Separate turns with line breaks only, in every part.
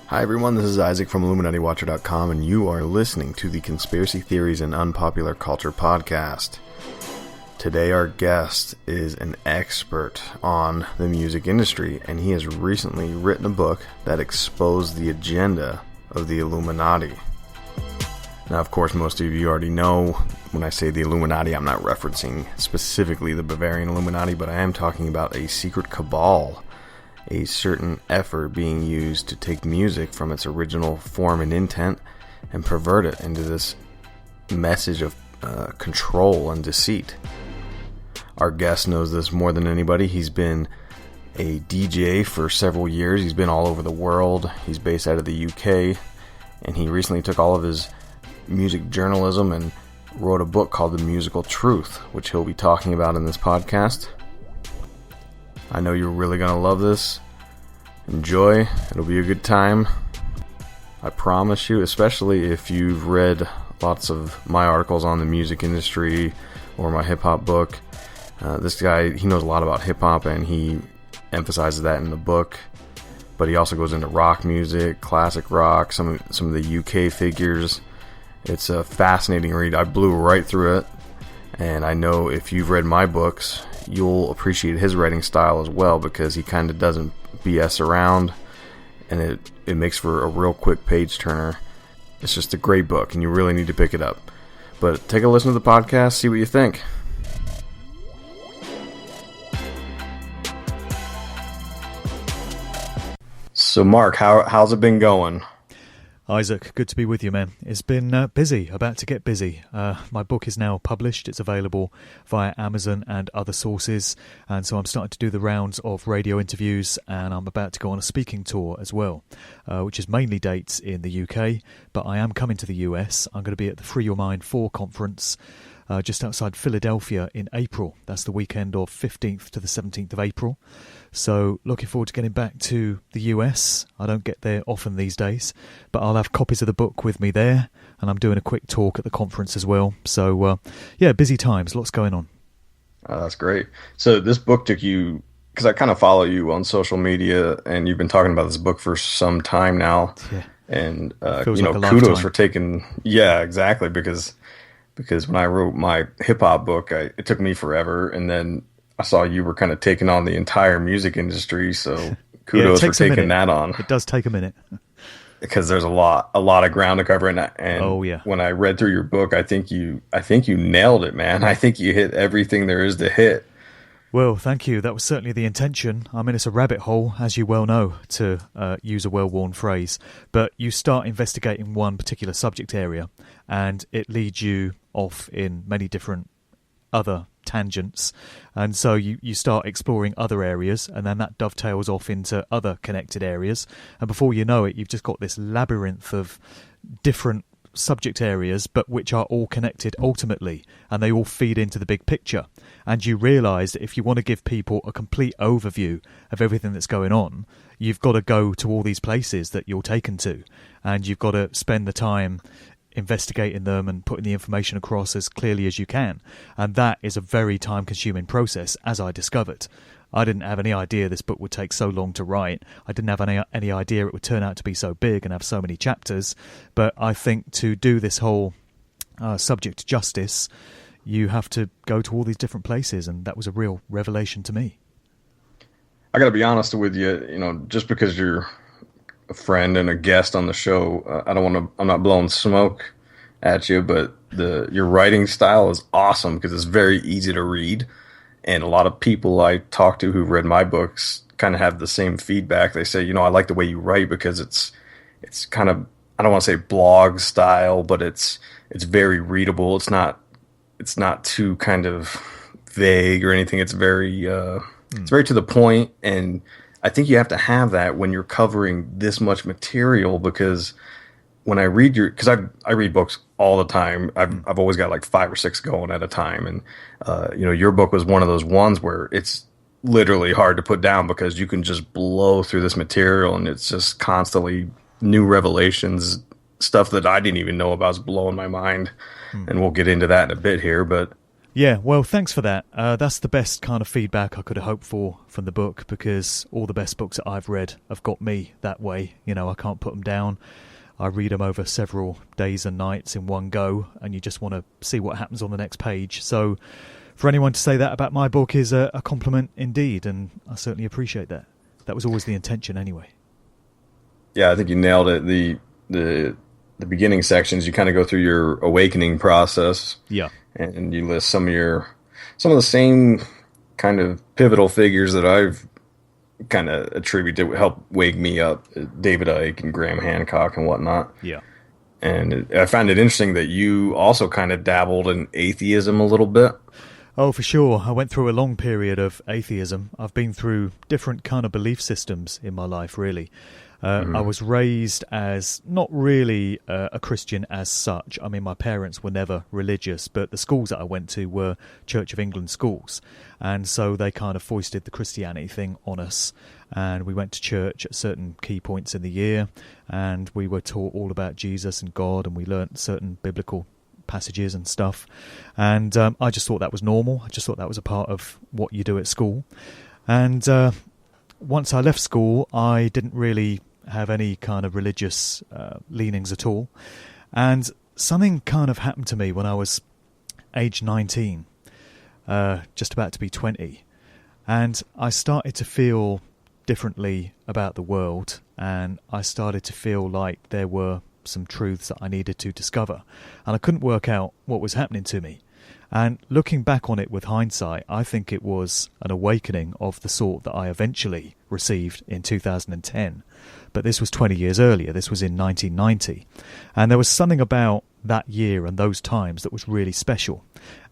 Hi everyone, this is Isaac from IlluminatiWatcher.com, and you are listening to the Conspiracy Theories and Unpopular Culture podcast. Today our guest is an expert on the music industry, and he has recently written a book that exposed the agenda of the Illuminati. Now, of course, most of you already know when I say the Illuminati, I'm not referencing specifically the Bavarian Illuminati, but I am talking about a secret cabal, a certain effort being used to take music from its original form and intent and pervert it into this message of control and deceit. Our guest knows this more than anybody. He's been a DJ for several years. He's been all over the world. He's based out of the UK, and he recently took all of his music journalism and wrote a book called The Musical Truth, which he'll be talking about in this podcast. I know you're really going to love this. Enjoy. It'll be a good time. I promise you, especially if you've read lots of my articles on the music industry or my hip-hop book. This guy, he knows a lot about hip-hop, and he emphasizes that in the book. But he also goes into rock music, classic rock, some of the UK figures. It's a fascinating read. I blew right through it. And I know if you've read my books, you'll appreciate his writing style as well, because he kind of doesn't BS around, and it makes for a real quick page turner. It's just a great book, and you really need to pick it up. But take a listen to the podcast, see what you think. So Mark, how's it been going?
Isaac, good to be with you, man. It's been busy, about to get busy. My book is now published. It's available via Amazon and other sources. And so I'm starting to do the rounds of radio interviews, and I'm about to go on a speaking tour as well, which is mainly dates in the UK. But I am coming to the US. I'm going to be at the Free Your Mind 4 conference just outside Philadelphia in April. That's the weekend of 15th to the 17th of April. So looking forward to getting back to the US. I don't get there often these days, but I'll have copies of the book with me there, and I'm doing a quick talk at the conference as well. So yeah, busy times, lots going on.
Oh, that's great. So this book took you, because I kind of follow you on social media, and you've been talking about this book for some time now.
Yeah.
And
Feels like a
kudos
lifetime.
for taking, yeah, exactly, because when I wrote my hip hop book, it took me forever, and then I saw you were kind of taking on the entire music industry, so kudos for taking that on.
It does take a minute.
Because there's a lot of ground to cover, and
oh, yeah.
When I read through your book, I think you nailed it, man. I think you hit everything there is to hit.
Well, thank you. That was certainly the intention. I mean, it's a rabbit hole, as you well know, to use a well-worn phrase. But you start investigating one particular subject area, and it leads you off in many different other tangents, and so you start exploring other areas, and then that dovetails off into other connected areas, and before you know it, you've just got this labyrinth of different subject areas, but which are all connected ultimately, and they all feed into the big picture. And you realise that if you want to give people a complete overview of everything that's going on, you've got to go to all these places that you're taken to, and you've got to spend the time investigating them and putting the information across as clearly as you can. And that is a very time-consuming process, as I discovered. I didn't have any idea this book would take so long to write. I didn't have any idea it would turn out to be so big and have so many chapters. But I think to do this whole subject justice, you have to go to all these different places, and that was a real revelation to me.
I got to be honest with you, just because you're a friend and a guest on the show, I'm not blowing smoke at you, but your writing style is awesome because it's very easy to read. And a lot of people I talk to who've read my books kind of have the same feedback. They say, I like the way you write because it's kind of, I don't want to say blog style, but it's very readable. It's not too kind of vague or anything. It's very to the point, and I think you have to have that when you're covering this much material, because when I read because I read books all the time. I've always got like 5 or 6 going at a time, and your book was one of those ones where it's literally hard to put down because you can just blow through this material, and it's just constantly new revelations, stuff that I didn't even know about is blowing my mind, and we'll get into that in a bit here, but
Yeah, well, thanks for that. That's the best kind of feedback I could have hoped for from the book, because all the best books that I've read have got me that way. You know, I can't put them down. I read them over several days and nights in one go, and you just want to see what happens on the next page. So for anyone to say that about my book is a compliment indeed, and I certainly appreciate that. That was always the intention anyway.
Yeah, I think you nailed it. The beginning sections, you kind of go through your awakening process.
Yeah.
And you list some of the same kind of pivotal figures that I've kind of attributed to help wake me up, David Icke and Graham Hancock and whatnot.
Yeah.
And I found it interesting that you also kind of dabbled in atheism a little bit.
Oh, for sure. I went through a long period of atheism. I've been through different kind of belief systems in my life, really. I was raised as not really a Christian as such. I mean, my parents were never religious, but the schools that I went to were Church of England schools. And so they kind of foisted the Christianity thing on us. And we went to church at certain key points in the year. And we were taught all about Jesus and God. And we learnt certain biblical passages and stuff. And I just thought that was normal. I just thought that was a part of what you do at school. And once I left school, I didn't really have any kind of religious leanings at all. And something kind of happened to me when I was age 19, just about to be 20. And I started to feel differently about the world, and I started to feel like there were some truths that I needed to discover. And I couldn't work out what was happening to me. And looking back on it with hindsight, I think it was an awakening of the sort that I eventually received in 2010. But this was 20 years earlier. This was in 1990. And there was something about that year and those times that was really special.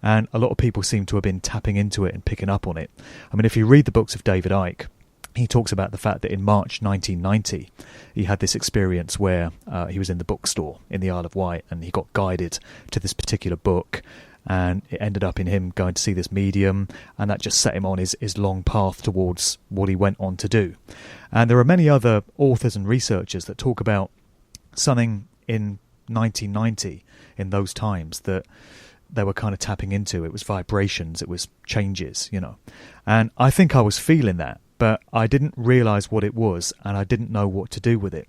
And a lot of people seem to have been tapping into it and picking up on it. I mean, if you read the books of David Icke, he talks about the fact that in March 1990, he had this experience where he was in the bookstore in the Isle of Wight, and he got guided to this particular book. And it ended up in him going to see this medium, and that just set him on his long path towards what he went on to do. And there are many other authors and researchers that talk about something in 1990, in those times, that they were kind of tapping into. It was vibrations, it was changes, you know. And I think I was feeling that, but I didn't realise what it was, and I didn't know what to do with it.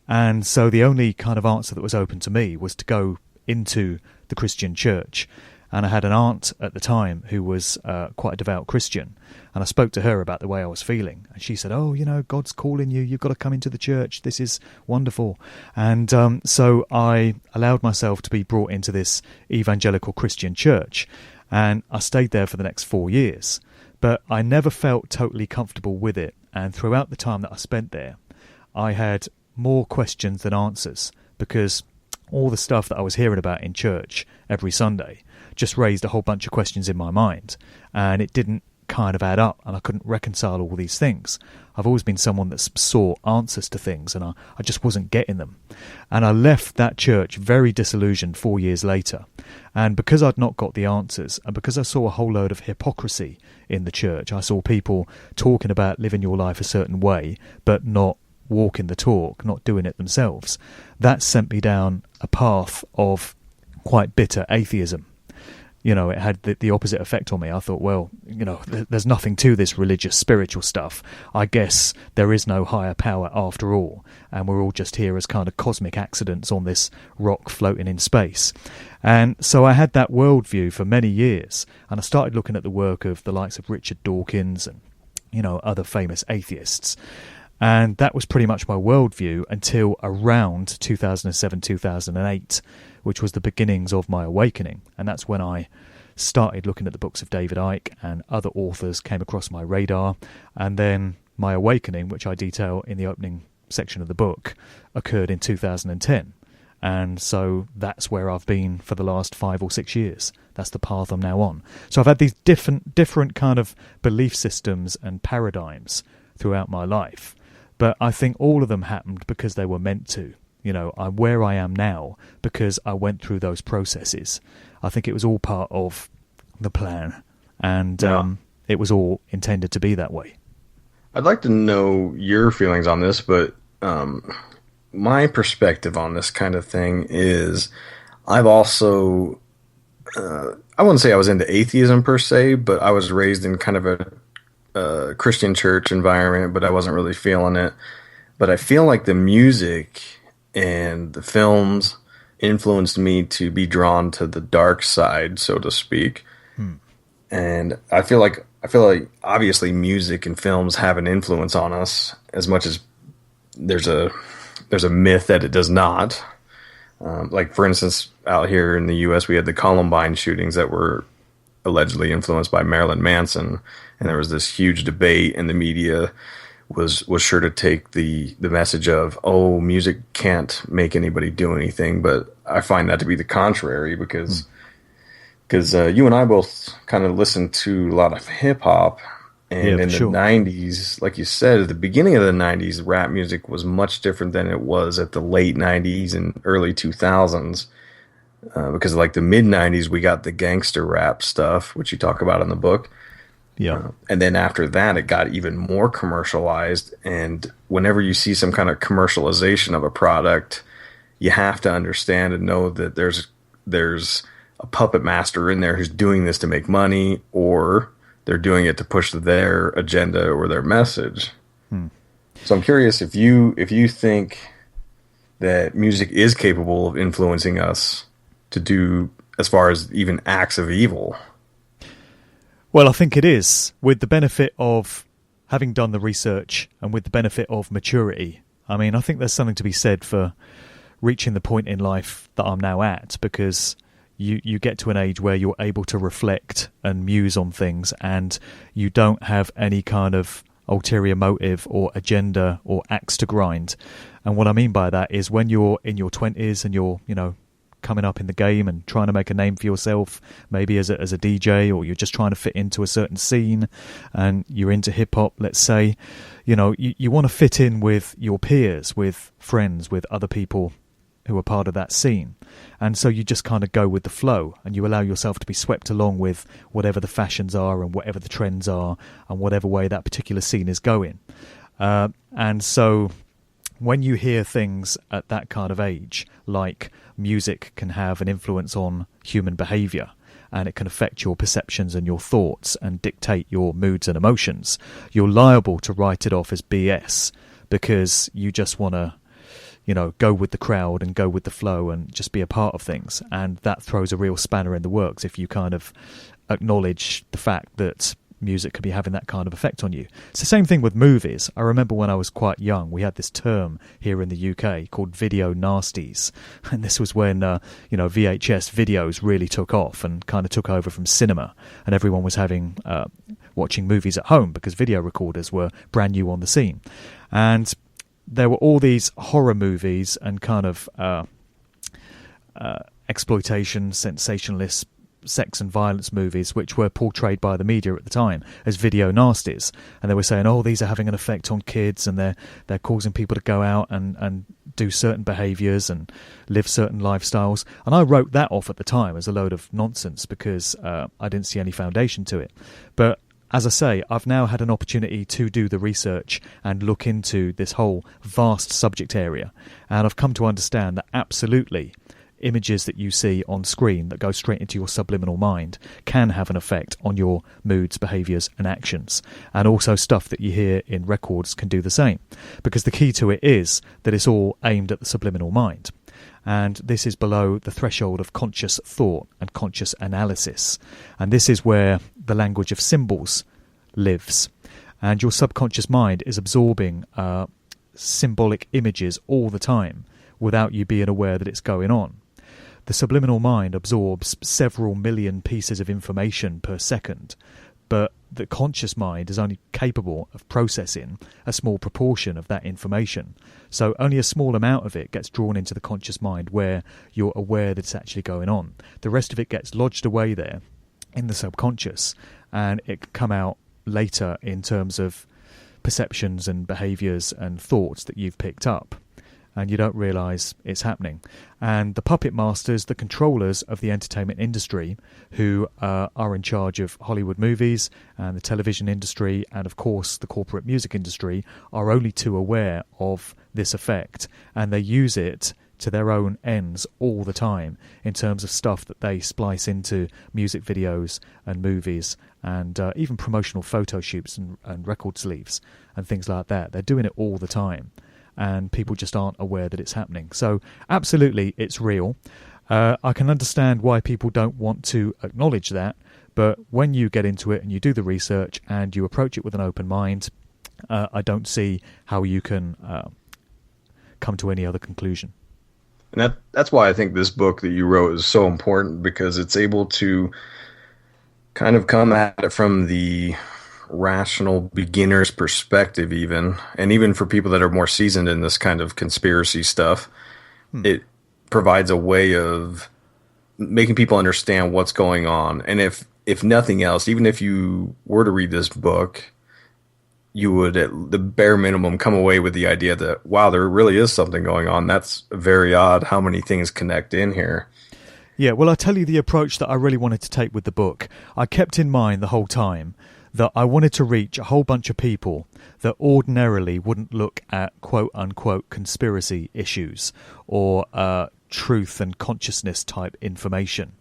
And so the only kind of answer that was open to me was to go into the Christian church. And I had an aunt at the time who was quite a devout Christian. And I spoke to her about the way I was feeling. And she said, oh, you know, God's calling you. You've got to come into the church. This is wonderful. And so I allowed myself to be brought into this evangelical Christian church. And I stayed there for the next 4 years. But I never felt totally comfortable with it. And throughout the time that I spent there, I had more questions than answers, because all the stuff that I was hearing about in church every Sunday just raised a whole bunch of questions in my mind, and it didn't kind of add up, and I couldn't reconcile all these things. I've always been someone that sought answers to things, and I just wasn't getting them. And I left that church very disillusioned 4 years later. And because I'd not got the answers, and because I saw a whole load of hypocrisy in the church, I saw people talking about living your life a certain way, but not walking the talk, not doing it themselves. That sent me down a path of quite bitter atheism. You know, it had the opposite effect on me. I thought, well, you know, there's nothing to this religious, spiritual stuff. I guess there is no higher power after all, and we're all just here as kind of cosmic accidents on this rock floating in space. And so I had that worldview for many years, and I started looking at the work of the likes of Richard Dawkins and, you know, other famous atheists. And that was pretty much my worldview until around 2007, 2008, which was the beginnings of my awakening. And that's when I started looking at the books of David Icke, and other authors came across my radar. And then my awakening, which I detail in the opening section of the book, occurred in 2010. And so that's where I've been for the last 5 or 6 years. That's the path I'm now on. So I've had these different kind of belief systems and paradigms throughout my life. But I think all of them happened because they were meant to. You know, I'm where I am now because I went through those processes. I think it was all part of the plan, and it was all intended to be that way.
I'd like to know your feelings on this, but my perspective on this kind of thing is I've also I wouldn't say I was into atheism per se, but I was raised in kind of a Christian church environment, but I wasn't really feeling it. But I feel like the music and the films influenced me to be drawn to the dark side, so to speak. And I feel like obviously music and films have an influence on us as much as there's a myth that it does not. Like for instance, out here in the U.S., we had the Columbine shootings that were allegedly influenced by Marilyn Manson, and there was this huge debate, and the media was sure to take the message of, oh, music can't make anybody do anything. But I find that to be the contrary, because you and I both kind of listen to a lot of hip hop, and in the 90s, like you said, at the beginning of the 90s, rap music was much different than it was at the late 90s and early 2000s. Because like the mid 90s, we got the gangster rap stuff, which you talk about in the book.
Yeah.
And then after that, it got even more commercialized. And whenever you see some kind of commercialization of a product, you have to understand and know that there's a puppet master in there who's doing this to make money, or they're doing it to push their agenda or their message. So I'm curious if you think that music is capable of influencing us to do as far as even acts of evil.
Well, I think it is, with the benefit of having done the research and with the benefit of maturity. I mean, I think there's something to be said for reaching the point in life that I'm now at, because you get to an age where you're able to reflect and muse on things, and you don't have any kind of ulterior motive or agenda or axe to grind. And what I mean by that is when you're in your 20s and you're, coming up in the game and trying to make a name for yourself, maybe as a DJ, or you're just trying to fit into a certain scene and you're into hip-hop, let's say, you want to fit in with your peers, with friends, with other people who are part of that scene. And so you just kind of go with the flow, and you allow yourself to be swept along with whatever the fashions are and whatever the trends are and whatever way that particular scene is going. And so when you hear things at that kind of age, like music can have an influence on human behaviour, and it can affect your perceptions and your thoughts and dictate your moods and emotions, you're liable to write it off as BS, because you just want to go with the crowd and go with the flow and just be a part of things. And that throws a real spanner in the works if you kind of acknowledge the fact that music could be having that kind of effect on you. It's the same thing with movies. I remember when I was quite young, we had this term here in the UK called video nasties. And this was when, VHS videos really took off and kind of took over from cinema. And everyone was watching movies at home because video recorders were brand new on the scene. And there were all these horror movies and kind of exploitation, sensationalist, sex and violence movies, which were portrayed by the media at the time as video nasties. And they were saying, oh, these are having an effect on kids, and they're causing people to go out and do certain behaviours and live certain lifestyles. And I wrote that off at the time as a load of nonsense, because I didn't see any foundation to it. But as I say, I've now had an opportunity to do the research and look into this whole vast subject area. And I've come to understand that absolutely images that you see on screen that go straight into your subliminal mind can have an effect on your moods, behaviours and actions. And also stuff that you hear in records can do the same. Because the key to it is that it's all aimed at the subliminal mind. And this is below the threshold of conscious thought and conscious analysis. And this is where the language of symbols lives. And your subconscious mind is absorbing symbolic images all the time without you being aware that it's going on. The subliminal mind absorbs several million pieces of information per second, but the conscious mind is only capable of processing a small proportion of that information. So only a small amount of it gets drawn into the conscious mind where you're aware that it's actually going on. The rest of it gets lodged away there in the subconscious, and it can come out later in terms of perceptions and behaviours and thoughts that you've picked up, and you don't realise it's happening. And the puppet masters, the controllers of the entertainment industry, who are in charge of Hollywood movies and the television industry and, of course, the corporate music industry, are only too aware of this effect, and they use it to their own ends all the time in terms of stuff that they splice into music videos and movies and even promotional photo shoots and record sleeves and things like that. They're doing it all the time, and people just aren't aware that it's happening. So absolutely, it's real. I can understand why people don't want to acknowledge that, but when you get into it and you do the research and you approach it with an open mind, I don't see how you can come to any other conclusion.
And that's why I think this book that you wrote is so important, because it's able to kind of come at it from the rational beginner's perspective even, and even for people that are more seasoned in this kind of conspiracy stuff. It provides a way of making people understand what's going on. And if nothing else, even if you were to read this book, you would at the bare minimum come away with the idea that, wow, there really is something going on. That's very odd how many things connect in here.
Yeah, well, I'll tell you the approach that I really wanted to take with the book. I kept in mind the whole time that I wanted to reach a whole bunch of people that ordinarily wouldn't look at quote-unquote conspiracy issues or truth and consciousness type information.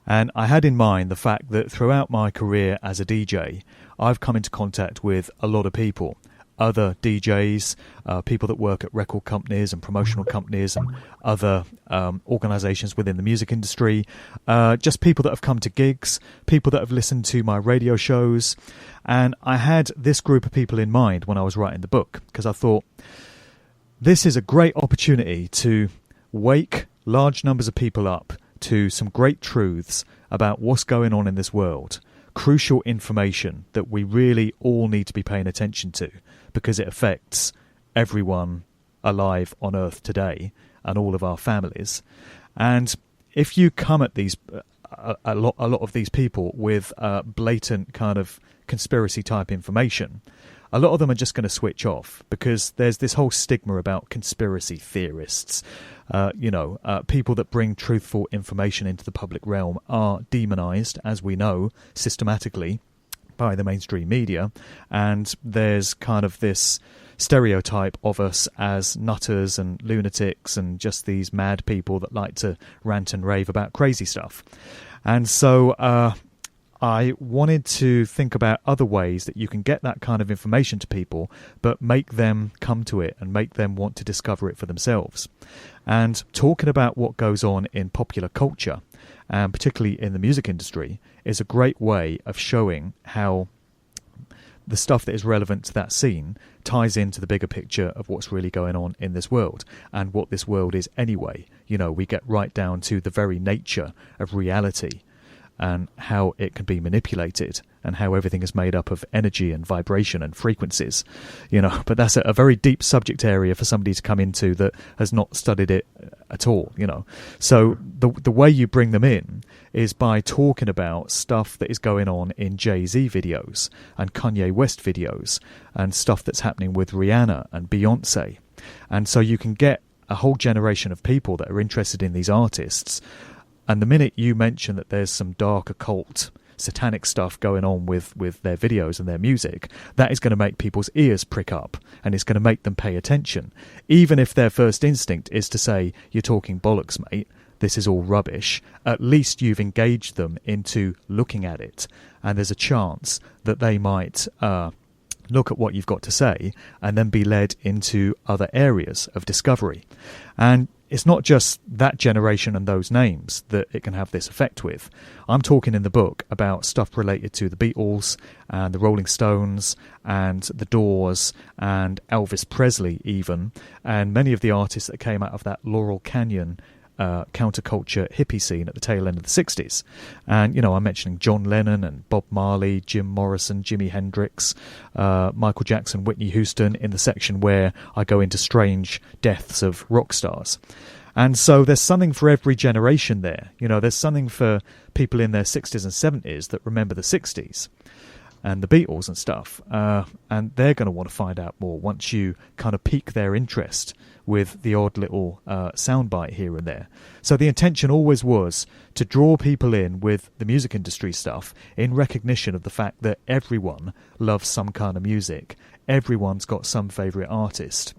And I had in mind the fact that throughout my career as a DJ, I've come into contact with a lot of people, other DJs, people that work at record companies and promotional companies and other organisations within the music industry, just people that have come to gigs, people that have listened to my radio shows. And I had this group of people in mind when I was writing the book, because I thought this is a great opportunity to wake large numbers of people up to some great truths about what's going on in this world. Crucial information that we really all need to be paying attention to, because it affects everyone alive on Earth today and all of our families. And if you come at these a lot of these people with blatant kind of conspiracy type information, a lot of them are just going to switch off, because there's this whole stigma about conspiracy theorists. People that bring truthful information into the public realm are demonized, as we know, systematically by the mainstream media. And there's kind of this stereotype of us as nutters and lunatics and just these mad people that like to rant and rave about crazy stuff. And so I wanted to think about other ways that you can get that kind of information to people, but make them come to it and make them want to discover it for themselves. And talking about what goes on in popular culture, and particularly in the music industry, is a great way of showing how the stuff that is relevant to that scene ties into the bigger picture of what's really going on in this world and what this world is anyway. We get right down to the very nature of reality and how it can be manipulated and how everything is made up of energy and vibration and frequencies, but that's a very deep subject area for somebody to come into that has not studied it at all, So the way you bring them in is by talking about stuff that is going on in Jay-Z videos and Kanye West videos and stuff that's happening with Rihanna and Beyoncé. And so you can get a whole generation of people that are interested in these artists. And the minute you mention that there's some dark occult satanic stuff going on with their videos and their music, that is going to make people's ears prick up and it's going to make them pay attention. Even if their first instinct is to say, you're talking bollocks, mate, this is all rubbish, at least you've engaged them into looking at it. And there's a chance that they might look at what you've got to say and then be led into other areas of discovery. And it's not just that generation and those names that it can have this effect with. I'm talking in the book about stuff related to the Beatles and the Rolling Stones and the Doors and Elvis Presley even, and many of the artists that came out of that Laurel Canyon counterculture hippie scene at the tail end of the 60s. And, I'm mentioning John Lennon and Bob Marley, Jim Morrison, Jimi Hendrix, Michael Jackson, Whitney Houston in the section where I go into strange deaths of rock stars. And so there's something for every generation there. There's something for people in their 60s and 70s that remember the 60s and the Beatles and stuff. And they're going to want to find out more once you kind of pique their interest with the odd little soundbite here and there. So the intention always was to draw people in with the music industry stuff in recognition of the fact that everyone loves some kind of music. Everyone's got some favourite artist.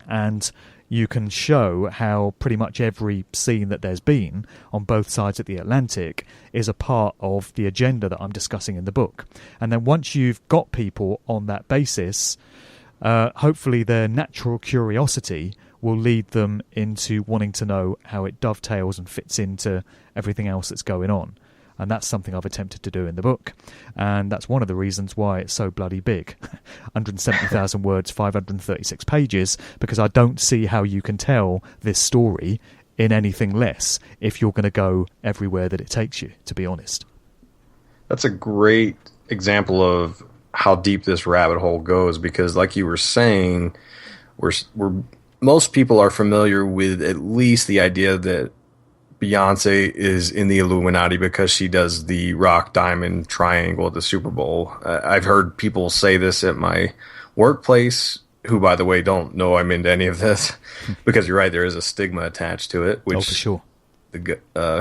And, you can show how pretty much every scene that there's been on both sides of the Atlantic is a part of the agenda that I'm discussing in the book. And then once you've got people on that basis, hopefully their natural curiosity will lead them into wanting to know how it dovetails and fits into everything else that's going on. And that's something I've attempted to do in the book. And that's one of the reasons why it's so bloody big. 170,000 words, 536 pages, because I don't see how you can tell this story in anything less if you're going to go everywhere that it takes you, to be honest.
That's a great example of how deep this rabbit hole goes, because like you were saying, we're most people are familiar with at least the idea that Beyoncé is in the Illuminati because she does the rock diamond triangle at the Super Bowl. I've heard people say this at my workplace, who, by the way, don't know I'm into any of this, because you're right, there is a stigma attached to it, which
for sure.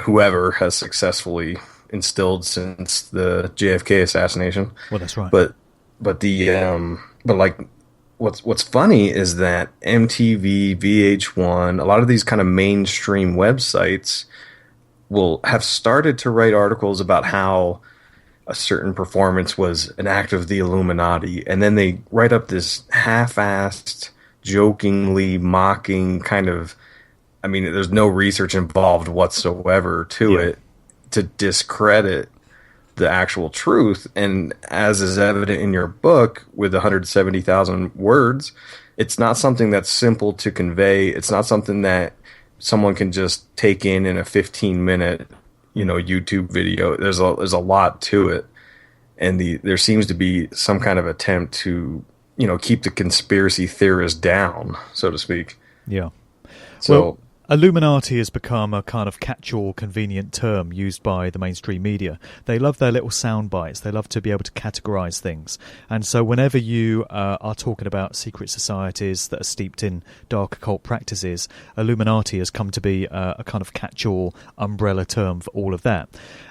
Whoever has successfully instilled since the JFK assassination.
Well, that's right.
But what's funny is that MTV, VH1, a lot of these kind of mainstream websites will have started to write articles about how a certain performance was an act of the Illuminati, and then they write up this half-assed, jokingly mocking kind of, I mean, there's no research involved whatsoever to it, to discredit the actual truth. And as is evident in your book with 170,000 words, it's not something that's simple to convey. It's not something that someone can just take in a 15-minute, YouTube video. There's a lot to it. And there seems to be some kind of attempt to, keep the conspiracy theorists down, so to speak.
Yeah.
So,
well, Illuminati has become a kind of catch-all convenient term used by the mainstream media. They love their little sound bites. They love to be able to categorize things. And so whenever you are talking about secret societies that are steeped in dark occult practices, Illuminati has come to be a kind of catch-all umbrella term for all of that.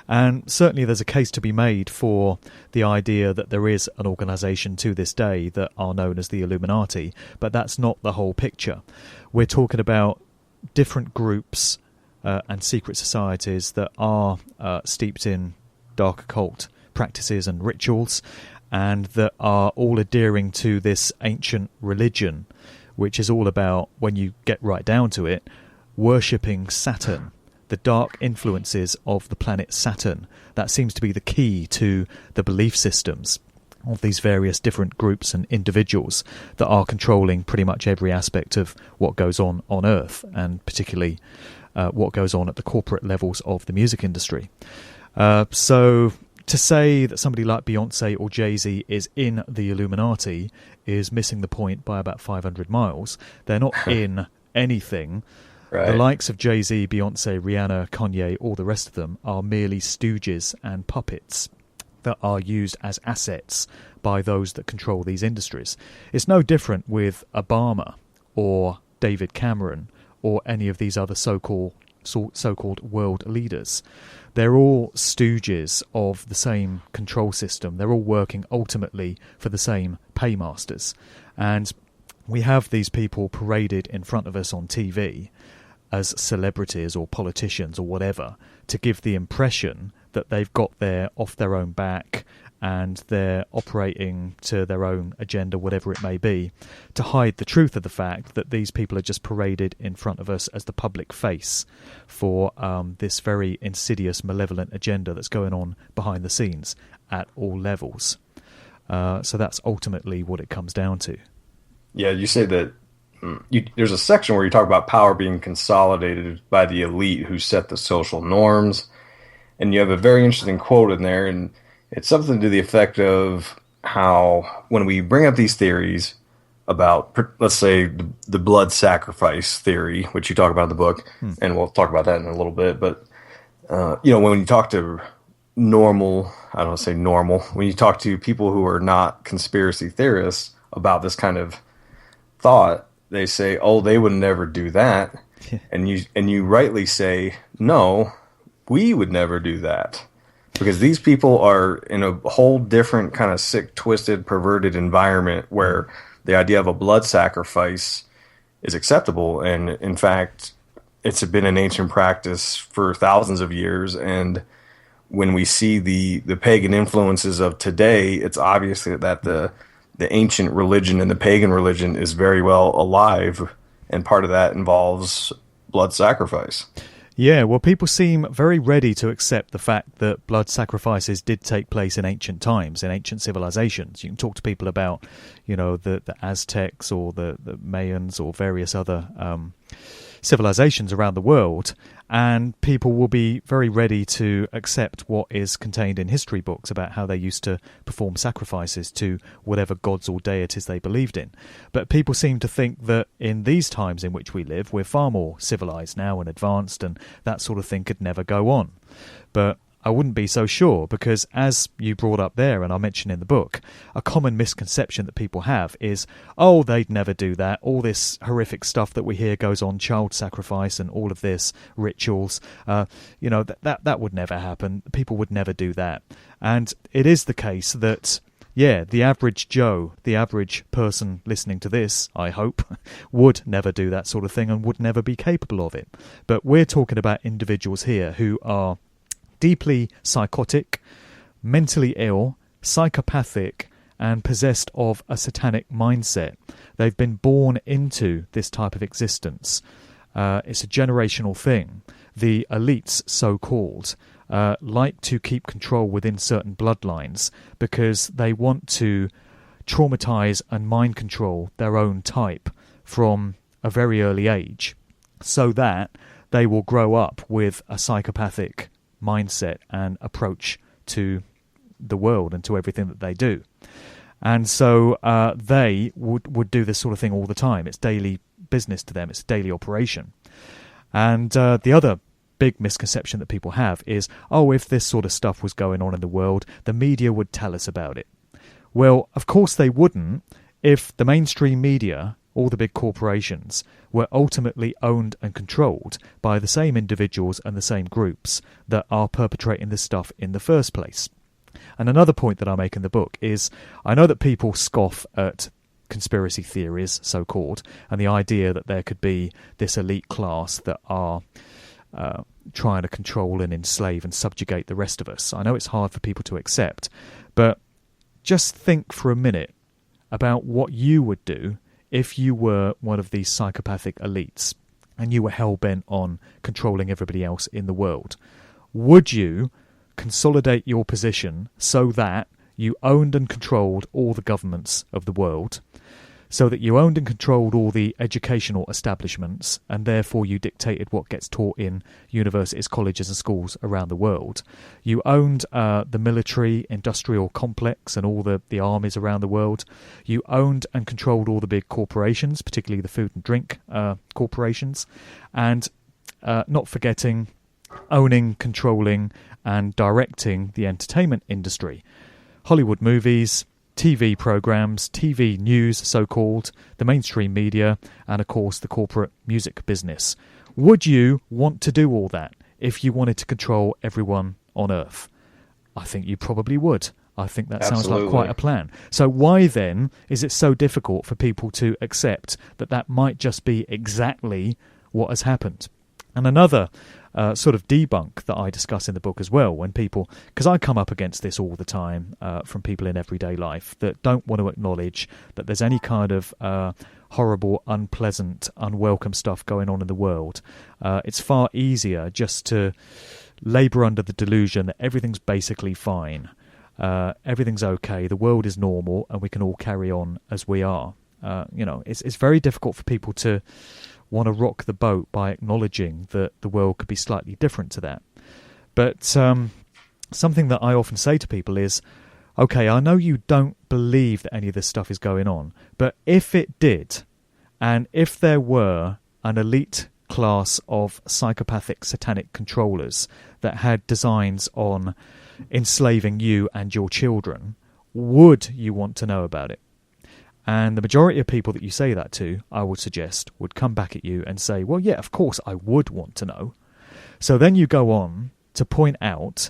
And certainly there's a case to be made for the idea that there is an organization to this day that are known as the Illuminati, but that's not the whole picture. We're talking about different groups and secret societies that are steeped in dark occult practices and rituals, and that are all adhering to this ancient religion, which is all about, when you get right down to it, worshipping Saturn, the dark influences of the planet Saturn. That seems to be the key to the belief systems of these various different groups and individuals that are controlling pretty much every aspect of what goes on Earth, and particularly what goes on at the corporate levels of the music industry. So to say that somebody like Beyoncé or Jay-Z is in the Illuminati is missing the point by about 500 miles. They're not in anything. Right. The likes of Jay-Z, Beyoncé, Rihanna, Kanye, all the rest of them are merely stooges and puppets that are used as assets by those that control these industries. It's no different with Obama or David Cameron or any of these other so-called world leaders. They're all stooges of the same control system. They're all working ultimately for the same paymasters. And we have these people paraded in front of us on TV as celebrities or politicians or whatever, to give the impression that they've got there off their own back and they're operating to their own agenda, whatever it may be, to hide the truth of the fact that these people are just paraded in front of us as the public face for this very insidious, malevolent agenda that's going on behind the scenes at all levels. So that's ultimately what it comes down to.
Yeah, you say that there's a section where you talk about power being consolidated by the elite who set the social norms. And you have a very interesting quote in there, and it's something to the effect of how when we bring up these theories about, let's say, the blood sacrifice theory, which you talk about in the book, and we'll talk about that in a little bit, but, when you talk to when you talk to people who are not conspiracy theorists about this kind of thought, they say, oh, they would never do that. and you rightly say, no, we would never do that, because these people are in a whole different kind of sick, twisted, perverted environment where the idea of a blood sacrifice is acceptable. And in fact, it's been an ancient practice for thousands of years. And when we see the pagan influences of today, it's obvious that the ancient religion and the pagan religion is very well alive. And part of that involves blood sacrifice.
Yeah, well, people seem very ready to accept the fact that blood sacrifices did take place in ancient times, in ancient civilizations. You can talk to people about, the Aztecs or the Mayans or various other civilizations around the world, and people will be very ready to accept what is contained in history books about how they used to perform sacrifices to whatever gods or deities they believed in. But people seem to think that in these times in which we live, we're far more civilized now and advanced, and that sort of thing could never go on. But I wouldn't be so sure, because as you brought up there, and I mentioned in the book, a common misconception that people have is, oh, they'd never do that. All this horrific stuff that we hear goes on, child sacrifice and all of this, rituals, that would never happen. People would never do that. And it is the case that, the average Joe, the average person listening to this, I hope, would never do that sort of thing and would never be capable of it. But we're talking about individuals here who are deeply psychotic, mentally ill, psychopathic, and possessed of a satanic mindset. They've been born into this type of existence. It's a generational thing. The elites, so-called, like to keep control within certain bloodlines because they want to traumatize and mind control their own type from a very early age, so that they will grow up with a psychopathic mindset and approach to the world and to everything that they do. And so they would do this sort of thing all the time. It's daily business to them. It's a daily operation. And the other big misconception that people have is, oh, if this sort of stuff was going on in the world, the media would tell us about it. Well, of course they wouldn't if the mainstream media, all the big corporations, were ultimately owned and controlled by the same individuals and the same groups that are perpetrating this stuff in the first place. And another point that I make in the book is, I know that people scoff at conspiracy theories, so-called, and the idea that there could be this elite class that are trying to control and enslave and subjugate the rest of us. I know it's hard for people to accept, but just think for a minute about what you would do if you were one of these psychopathic elites and you were hell-bent on controlling everybody else in the world. Would you consolidate your position so that you owned and controlled all the governments of the world, so that you owned and controlled all the educational establishments, and therefore you dictated what gets taught in universities, colleges and schools around the world? You owned the military industrial complex and all the armies around the world. You owned and controlled all the big corporations, particularly the food and drink corporations, and not forgetting owning, controlling and directing the entertainment industry. Hollywood movies, TV programs, TV news, so-called, the mainstream media, and of course the corporate music business. Would you want to do all that if you wanted to control everyone on Earth? I think you probably would. I think that sounds like quite a plan. So why then is it so difficult for people to accept that that might just be exactly what has happened? And another sort of debunk that I discuss in the book as well, when people, because I come up against this all the time from people in everyday life that don't want to acknowledge that there's any kind of horrible, unpleasant, unwelcome stuff going on in the world. It's far easier just to labour under the delusion that everything's basically fine, everything's okay, the world is normal, and we can all carry on as we are. It's very difficult for people to want to rock the boat by acknowledging that the world could be slightly different to that. But something that I often say to people is, okay, I know you don't believe that any of this stuff is going on, but if it did, and if there were an elite class of psychopathic satanic controllers that had designs on enslaving you and your children, would you want to know about it? And the majority of people that you say that to, I would suggest, would come back at you and say, well, yeah, of course I would want to know. So then you go on to point out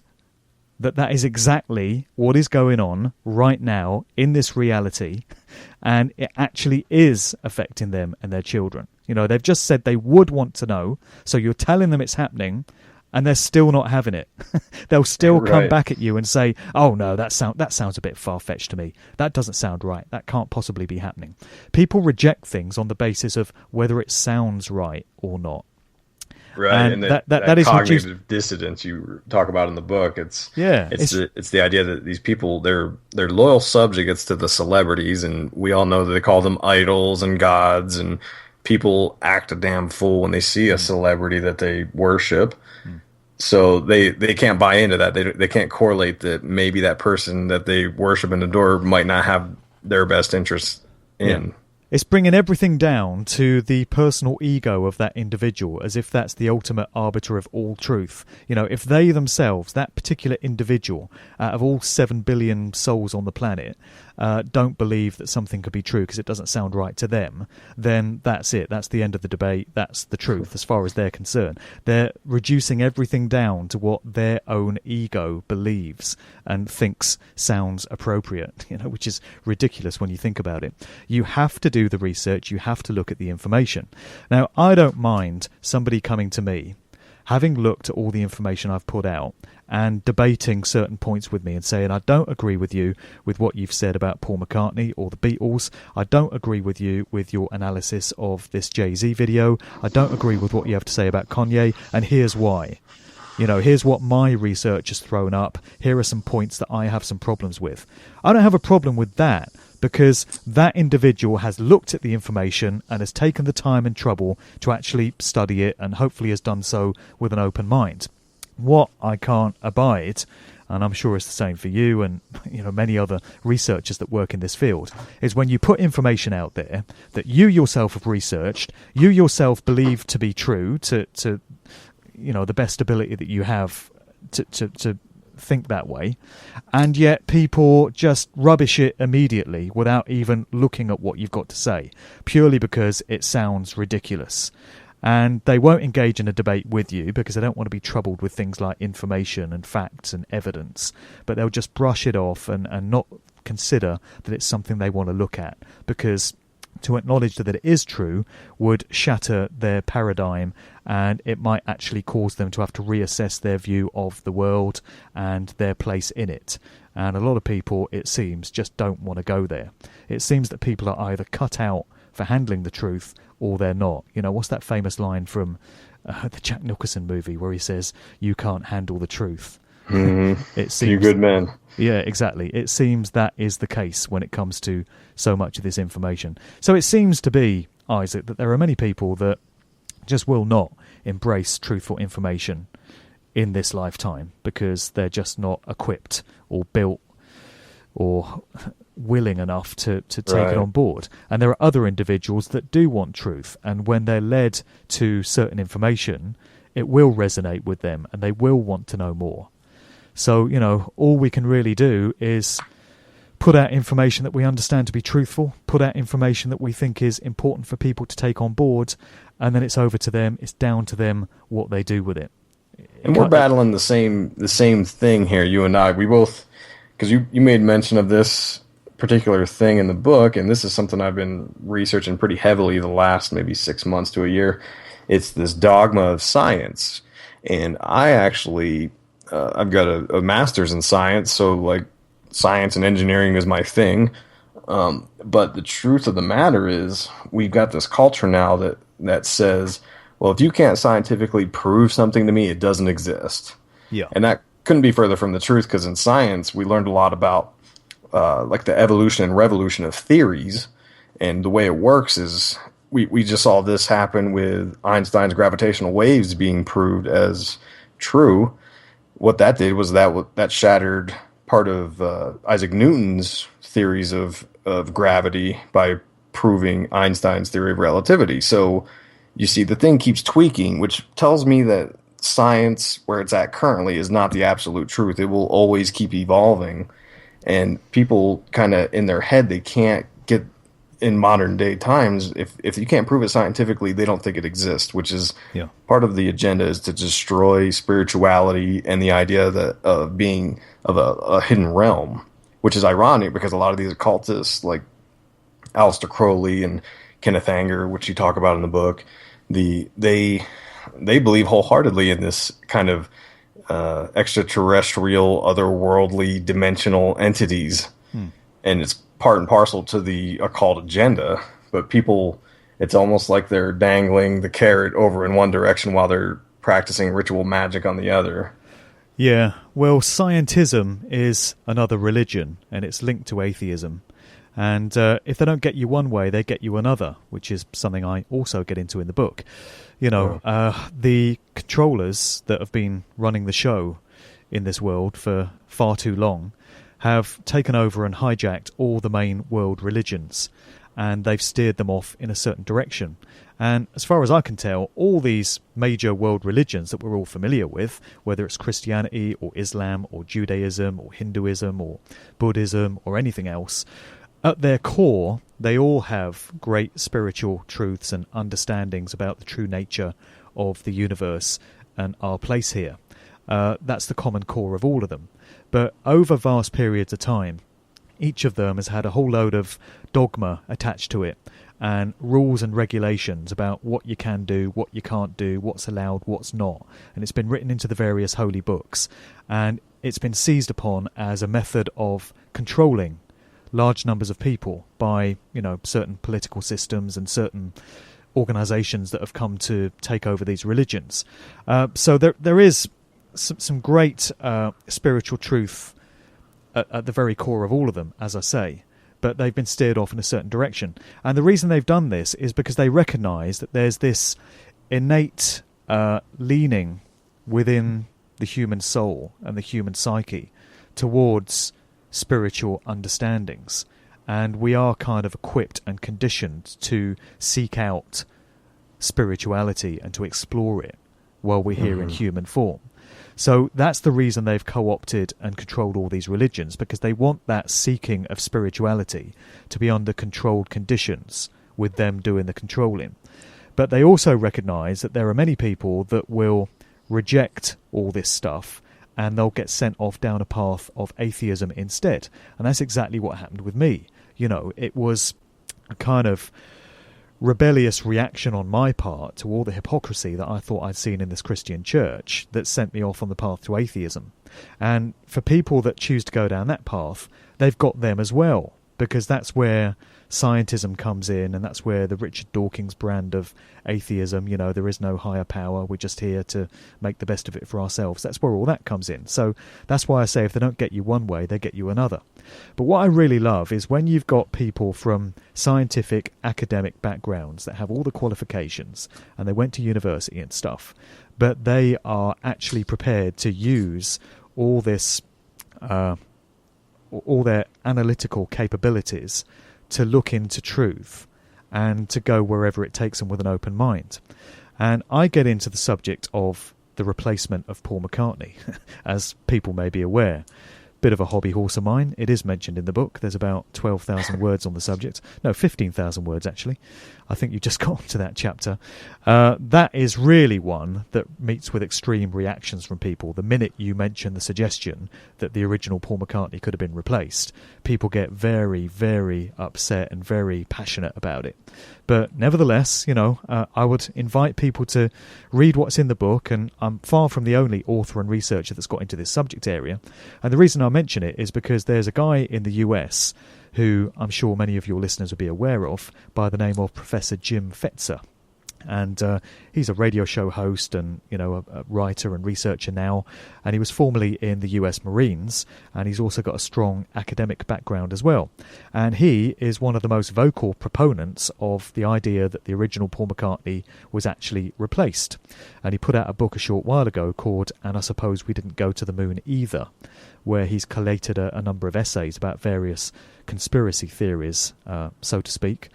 that is exactly what is going on right now in this reality, and it actually is affecting them and their children. They've just said they would want to know, so you're telling them it's happening, and they're still not having it. They'll still come back at you and say, oh no, that sounds a bit far-fetched to me. That doesn't sound right. That can't possibly be happening. People reject things on the basis of whether it sounds right or not.
Right, and that is cognitive dissonance you talk about in the book. It's the idea that these people, they're loyal subjects to the celebrities, and we all know that they call them idols and gods, and people act a damn fool when they see a celebrity that they worship. So they can't buy into that. They can't correlate that maybe that person that they worship and adore might not have their best interests in.
Yeah. It's bringing everything down to the personal ego of that individual, as if that's the ultimate arbiter of all truth. If they themselves, that particular individual, out of all 7 billion souls on the planet, don't believe that something could be true because it doesn't sound right to them, then that's it. That's the end of the debate. That's the truth as far as they're concerned. They're reducing everything down to what their own ego believes and thinks sounds appropriate, which is ridiculous when you think about it. You have to do the research. You have to look at the information. Now, I don't mind somebody coming to me, having looked at all the information I've put out, and debating certain points with me and saying, I don't agree with you with what you've said about Paul McCartney or the Beatles. I don't agree with you with your analysis of this Jay-Z video. I don't agree with what you have to say about Kanye, and here's why. Here's what my research has thrown up. Here are some points that I have some problems with. I don't have a problem with that, because that individual has looked at the information and has taken the time and trouble to actually study it, and hopefully has done so with an open mind. What I can't abide, and I'm sure it's the same for you and many other researchers that work in this field, is when you put information out there that you yourself have researched, you yourself believe to be true to the best ability that you have to think that way, and yet people just rubbish it immediately without even looking at what you've got to say, purely because it sounds ridiculous. And they won't engage in a debate with you because they don't want to be troubled with things like information and facts and evidence, but they'll just brush it off and not consider that it's something they want to look at, because to acknowledge that it is true would shatter their paradigm, and it might actually cause them to have to reassess their view of the world and their place in it. And a lot of people, it seems, just don't want to go there. It seems that people are either cut out for handling the truth or they're not. What's that famous line from the Jack Nicholson movie where he says, "You can't handle the truth"?
Mm-hmm.
It seems,
you good man.
Yeah, exactly. It seems that is the case when it comes to so much of this information. So it seems to be, Isaac, that there are many people that just will not embrace truthful information in this lifetime because they're just not equipped or built or willing enough to take it on board. And there are other individuals that do want truth, and when they're led to certain information, it will resonate with them and they will want to know more. So, all we can really do is put out information that we understand to be truthful, put out information that we think is important for people to take on board, and then it's over to them. It's down to them what they do with it.
And we're battling the same thing here, you and I. We both, because you made mention of this particular thing in the book, and this is something I've been researching pretty heavily the last maybe 6 months to a year. It's this dogma of science. And I actually, I've got a master's in science, so like science and engineering is my thing. But the truth of the matter is we've got this culture now that says, well, if you can't scientifically prove something to me, it doesn't exist.
Yeah.
And that couldn't be further from the truth, because in science we learned a lot about like the evolution and revolution of theories. And the way it works is we just saw this happen with Einstein's gravitational waves being proved as true. What that did was that shattered part of Isaac Newton's theories of gravity by proving Einstein's theory of relativity. So you see, the thing keeps tweaking, which tells me that science, where it's at currently, is not the absolute truth. It will always keep evolving. And people kind of, in their head, they can't get in modern day times, if you can't prove it scientifically, they don't think it exists, which is part of the agenda, is to destroy spirituality and the idea that being of a hidden realm, which is ironic because a lot of these occultists like Alesteir Crowley and Kenneth Anger, which you talk about in the book, they believe wholeheartedly in this kind of extraterrestrial, otherworldly, dimensional entities, and it's part and parcel to the occult agenda. But people, it's almost like they're dangling the carrot over in one direction while they're practicing ritual magic on the other.
Yeah, well, scientism is another religion, and it's linked to atheism. And if they don't get you one way, they get you another, which is something I also get into in the book. You know, the controllers that have been running the show in this world for far too long have taken over and hijacked all the main world religions, and they've steered them off in a certain direction. And as far as I can tell, all these major world religions that we're all familiar with, whether it's Christianity or Islam or Judaism or Hinduism or Buddhism or anything else, at their core, they all have great spiritual truths and understandings about the true nature of the universe and our place here. That's the common core of all of them. But over vast periods of time, each of them has had a whole load of dogma attached to it, and rules and regulations about what you can do, what you can't do, what's allowed, what's not. And it's been written into the various holy books, and it's been seized upon as a method of controlling large numbers of people by, you know, certain political systems and certain organisations that have come to take over these religions. So there is some great spiritual truth at the very core of all of them, as I say, but they've been steered off in a certain direction. And the reason they've done this is because they recognise that there's this innate leaning within the human soul and the human psyche towards spiritual understandings, and we are kind of equipped and conditioned to seek out spirituality and to explore it while we're here in human form. So that's the reason they've co-opted and controlled all these religions, because they want that seeking of spirituality to be under controlled conditions, with them doing the controlling. But they also recognise that there are many people that will reject all this stuff, and they'll get sent off down a path of atheism instead. And that's exactly what happened with me. You know, it was a kind of rebellious reaction on my part to all the hypocrisy that I thought I'd seen in this Christian church that sent me off on the path to atheism. And for people that choose to go down that path, they've got them as well, because that's where scientism comes in, and that's where the Richard Dawkins brand of atheism, you know, there is no higher power, we're just here to make the best of it for ourselves. That's where all that comes in. So that's why I say if they don't get you one way, they get you another. But what I really love is when you've got people from scientific, academic backgrounds that have all the qualifications, and they went to university and stuff, but they are actually prepared to use all this, all their analytical capabilities to look into truth and to go wherever it takes them with an open mind. And I get into the subject of the replacement of Paul McCartney, as people may be aware. Bit of a hobby horse of mine. It is mentioned in the book. There's about 12,000 words on the subject. No, 15,000 words, actually. I think you just got to that chapter. That is really one that meets with extreme reactions from people. The minute you mention the suggestion that the original Paul McCartney could have been replaced, people get very, very upset and very passionate about it. But nevertheless, you know, I would invite people to read what's in the book, and I'm far from the only author and researcher that's got into this subject area. And the reason I mention it is because there's a guy in the US who I'm sure many of your listeners will be aware of by the name of Professor Jim Fetzer. And he's a radio show host and, you know, a writer and researcher now. And he was formerly in the US Marines, and he's also got a strong academic background as well. And he is one of the most vocal proponents of the idea that the original Paul McCartney was actually replaced. And he put out a book a short while ago called And I Suppose We Didn't Go to the Moon Either, where he's collated a number of essays about various conspiracy theories, so to speak.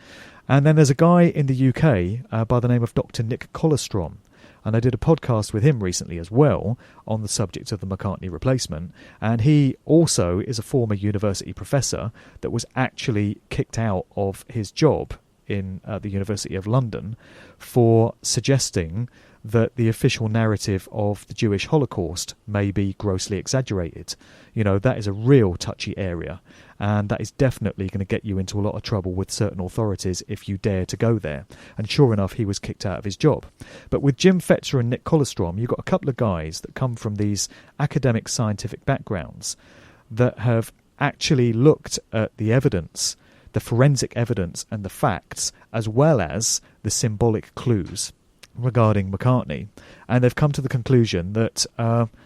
And then there's a guy in the UK by the name of Dr. Nick Colostrom. and I did a podcast with him recently as well on the subject of the McCartney replacement, and he also is a former university professor that was actually kicked out of his job in the University of London for suggesting that the official narrative of the Jewish Holocaust may be grossly exaggerated. You know, that is a real touchy area, and that is definitely going to get you into a lot of trouble with certain authorities if you dare to go there. And sure enough, he was kicked out of his job. But with Jim Fetzer and Nick Kollerstrom, you've got a couple of guys that come from these academic scientific backgrounds that have actually looked at the evidence, the forensic evidence and the facts, as well as the symbolic clues regarding McCartney, and they've come to the conclusion that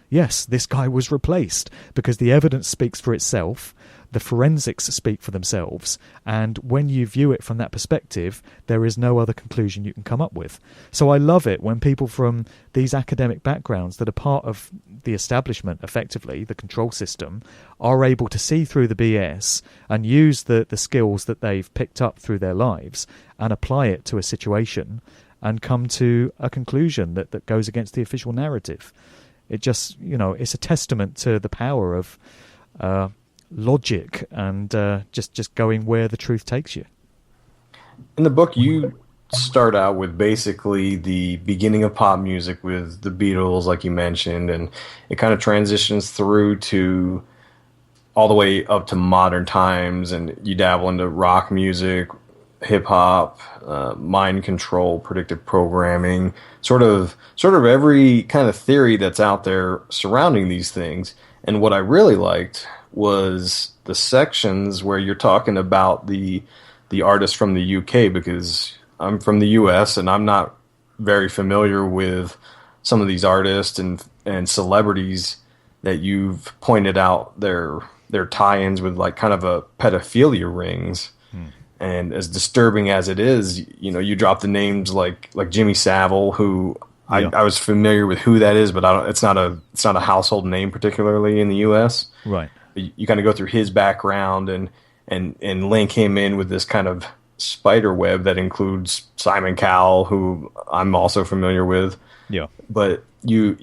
yes, this guy was replaced, because the evidence speaks for itself, the forensics speak for themselves, and when you view it from that perspective, there is no other conclusion you can come up with. So I love it when people from these academic backgrounds that are part of the establishment, effectively the control system, are able to see through the BS and use the skills that they've picked up through their lives and apply it to a situation and come to a conclusion that goes against the official narrative. It just, you know, it's a testament to the power of logic and just going where the truth takes you.
In the book, you start out with basically the beginning of pop music with the Beatles, like you mentioned, and it kind of transitions through to all the way up to modern times, and you dabble into rock music, hip-hop, mind control, predictive programming, sort of every kind of theory that's out there surrounding these things. And what I really liked was the sections where you're talking about the artists from the UK, because I'm from the US and I'm not very familiar with some of these artists and celebrities that you've pointed out their tie-ins with, like, kind of a pedophilia rings. And as disturbing as it is, you know, you drop the names like Jimmy Savile, who I was familiar with who that is, but it's not a household name particularly in the U.S.
Right.
You kind of go through his background and link him in with this kind of spider web that includes Simon Cowell, who I'm also familiar with. Yeah. But you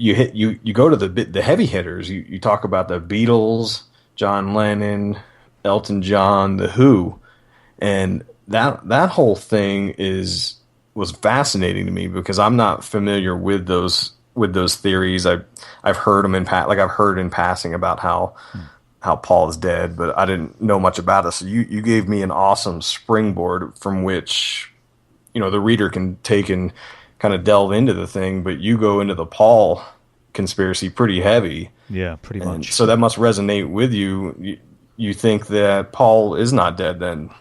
go to the heavy hitters. You talk about the Beatles, John Lennon, Elton John, The Who. And that whole thing was fascinating to me, because I'm not familiar with those theories. I've heard them I've heard in passing about how Paul is dead, but I didn't know much about it. So you gave me an awesome springboard from which, you know, the reader can take and kind of delve into the thing. But you go into the Paul conspiracy pretty heavy.
Yeah, pretty much.
And so that must resonate with you. You think that Paul is not dead then?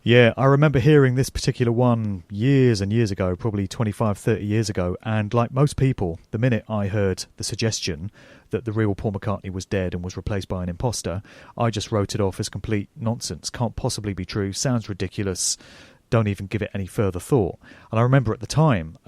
Yeah, I remember hearing this particular one years and years ago, probably 25, 30 years ago, and like most people, the minute I heard the suggestion that the real Paul McCartney was dead and was replaced by an imposter, I just wrote it off as complete nonsense. Can't possibly be true, sounds ridiculous, don't even give it any further thought. And I remember at the time,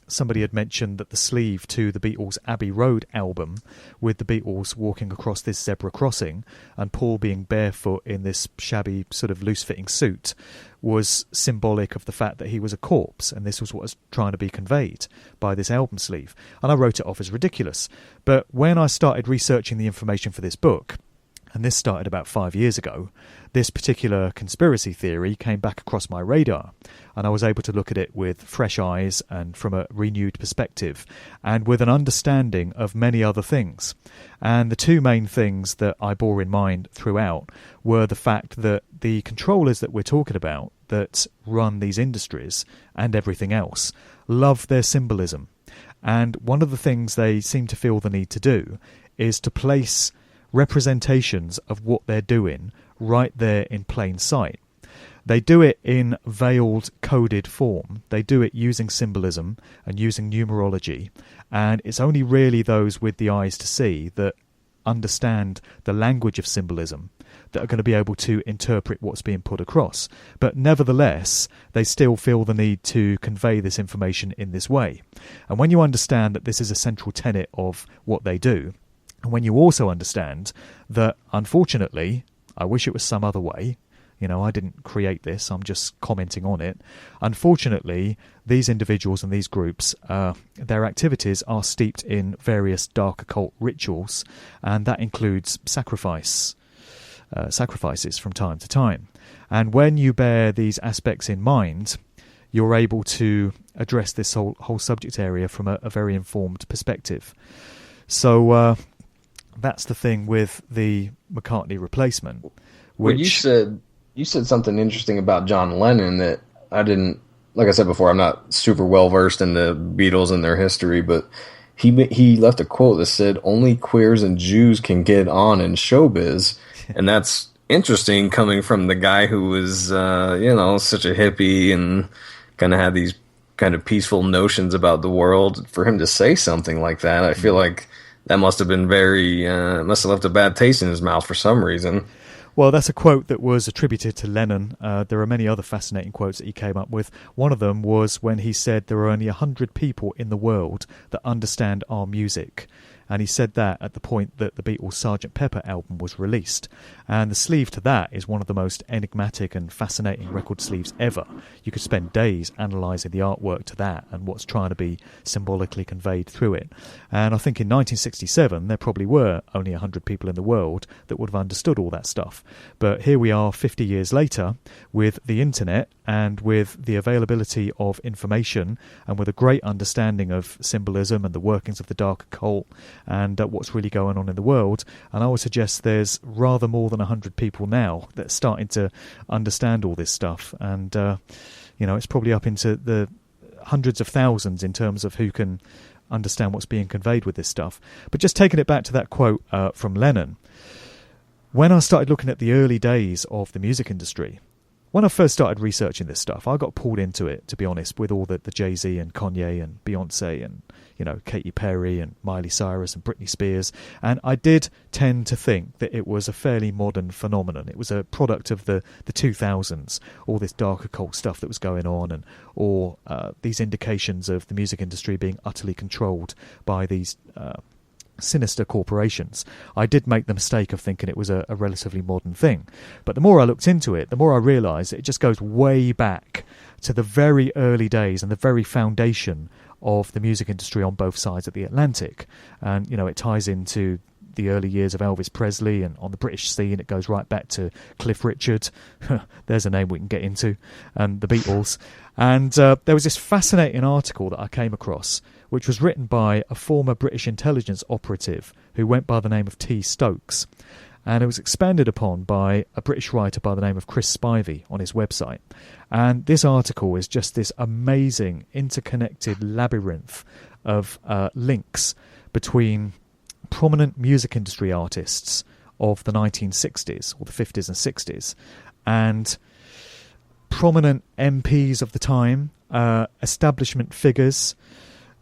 somebody had mentioned that the sleeve to the Beatles' Abbey Road album, with the Beatles walking across this zebra crossing and Paul being barefoot in this shabby sort of loose-fitting suit, was symbolic of the fact that he was a corpse, and this was what was trying to be conveyed by this album sleeve. And I wrote it off as ridiculous. But when I started researching the information for this book, and this started about 5 years ago, this particular conspiracy theory came back across my radar, and I was able to look at it with fresh eyes and from a renewed perspective, and with an understanding of many other things. And the two main things that I bore in mind throughout were the fact that the controllers that we're talking about, that run these industries and everything else, love their symbolism. And one of the things they seem to feel the need to do is to place representations of what they're doing right there in plain sight. They do it in veiled, coded form. They do it using symbolism and using numerology. And it's only really those with the eyes to see that understand the language of symbolism that are going to be able to interpret what's being put across. But nevertheless, they still feel the need to convey this information in this way. And when you understand that this is a central tenet of what they do, and when you also understand that, unfortunately, I wish it was some other way, I didn't create this, I'm just commenting on it. Unfortunately, these individuals and these groups, their activities are steeped in various dark occult rituals, and that includes sacrifices from time to time. And when you bear these aspects in mind, you're able to address this whole subject area from a very informed perspective. So that's the thing with the McCartney replacement.
Well, you said something interesting about John Lennon that I didn't. Like I said before, I'm not super well versed in the Beatles and their history, but he left a quote that said, "Only queers and Jews can get on in showbiz," and that's interesting coming from the guy who was, such a hippie and kind of had these kind of peaceful notions about the world. For him to say something like that, I feel like that must have been must have left a bad taste in his mouth for some reason.
Well, that's a quote that was attributed to Lennon. There are many other fascinating quotes that he came up with. One of them was when he said there are only 100 people in the world that understand our music. And he said that at the point that the Beatles' Sgt. Pepper album was released. And the sleeve to that is one of the most enigmatic and fascinating record sleeves ever. You could spend days analysing the artwork to that and what's trying to be symbolically conveyed through it. And I think in 1967 there probably were only 100 people in the world that would have understood all that stuff. But here we are 50 years later with the internet and with the availability of information and with a great understanding of symbolism and the workings of the dark occult and what's really going on in the world. And I would suggest there's rather more than 100 people now that are starting to understand all this stuff. And, it's probably up into the hundreds of thousands in terms of who can understand what's being conveyed with this stuff. But just taking it back to that quote from Lennon, when I started looking at the early days of the music industry, when I first started researching this stuff, I got pulled into it, to be honest, with all the Jay-Z and Kanye and Beyoncé and, Katy Perry and Miley Cyrus and Britney Spears. And I did tend to think that it was a fairly modern phenomenon. It was a product of the 2000s, all this dark occult stuff that was going on, or these indications of the music industry being utterly controlled by these sinister corporations. I did make the mistake of thinking it was a relatively modern thing. But the more I looked into it, the more I realised it just goes way back to the very early days and the very foundation of the music industry on both sides of the Atlantic. And, it ties into the early years of Elvis Presley, and on the British scene it goes right back to Cliff Richard. There's a name we can get into, and the Beatles. And there was this fascinating article that I came across, which was written by a former British intelligence operative who went by the name of T. Stokes. And it was expanded upon by a British writer by the name of Chris Spivey on his website. And this article is just this amazing interconnected labyrinth of links between prominent music industry artists of the 1960s or the 50s and 60s and prominent MPs of the time, establishment figures,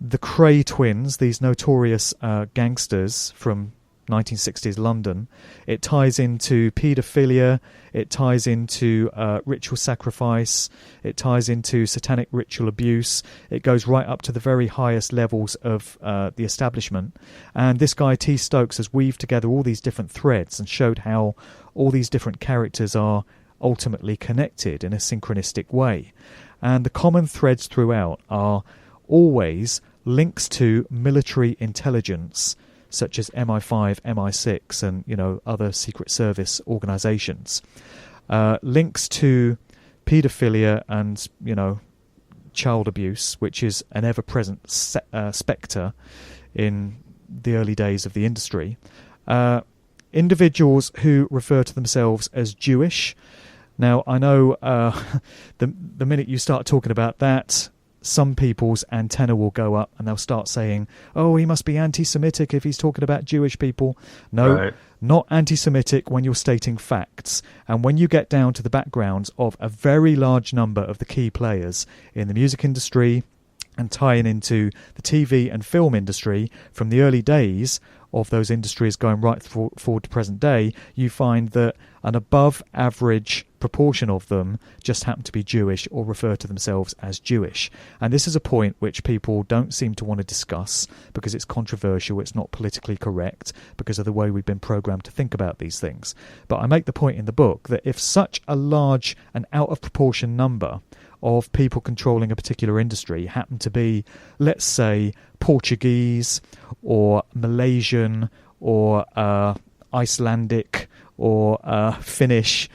the Cray twins, these notorious gangsters from 1960s London. It ties into paedophilia, it ties into ritual sacrifice, it ties into satanic ritual abuse. It goes right up to the very highest levels of the establishment. And this guy T. Stokes has weaved together all these different threads and showed how all these different characters are ultimately connected in a synchronistic way. And the common threads throughout are always links to military intelligence, such as MI5, MI6, and other Secret Service organisations. Links to paedophilia and child abuse, which is an ever-present spectre in the early days of the industry. Individuals who refer to themselves as Jewish. Now, I know the minute you start talking about that, some people's antenna will go up and they'll start saying, oh, he must be anti-Semitic if he's talking about Jewish people. No, right. Not anti-Semitic when you're stating facts. And when you get down to the backgrounds of a very large number of the key players in the music industry and tying into the TV and film industry from the early days of those industries going right forward to present day, you find that an above average proportion of them just happen to be Jewish or refer to themselves as Jewish. And this is a point which people don't seem to want to discuss because it's controversial, it's not politically correct, because of the way we've been programmed to think about these things. But I make the point in the book that if such a large and out of proportion number of people controlling a particular industry happen to be, let's say, Portuguese or Malaysian or Icelandic or Finnish,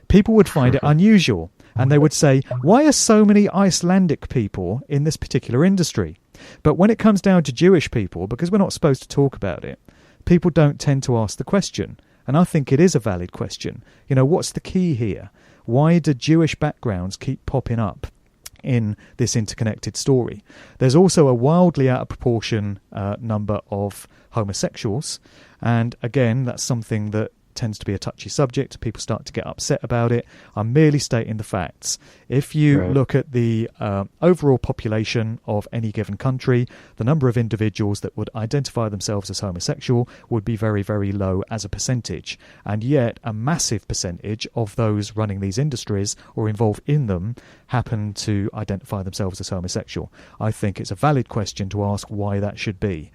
people would find it unusual. And they would say, why are so many Icelandic people in this particular industry? But when it comes down to Jewish people, because we're not supposed to talk about it, people don't tend to ask the question. And I think it is a valid question. What's the key here? Why do Jewish backgrounds keep popping up in this interconnected story? There's also a wildly out of proportion number of homosexuals. And again, that's something that tends to be a touchy subject. People start to get upset about it. I'm merely stating the facts. If you look at the overall population of any given country, the number of individuals that would identify themselves as homosexual would be very, very low as a percentage. And yet a massive percentage of those running these industries or involved in them happen to identify themselves as homosexual. I think it's a valid question to ask why that should be.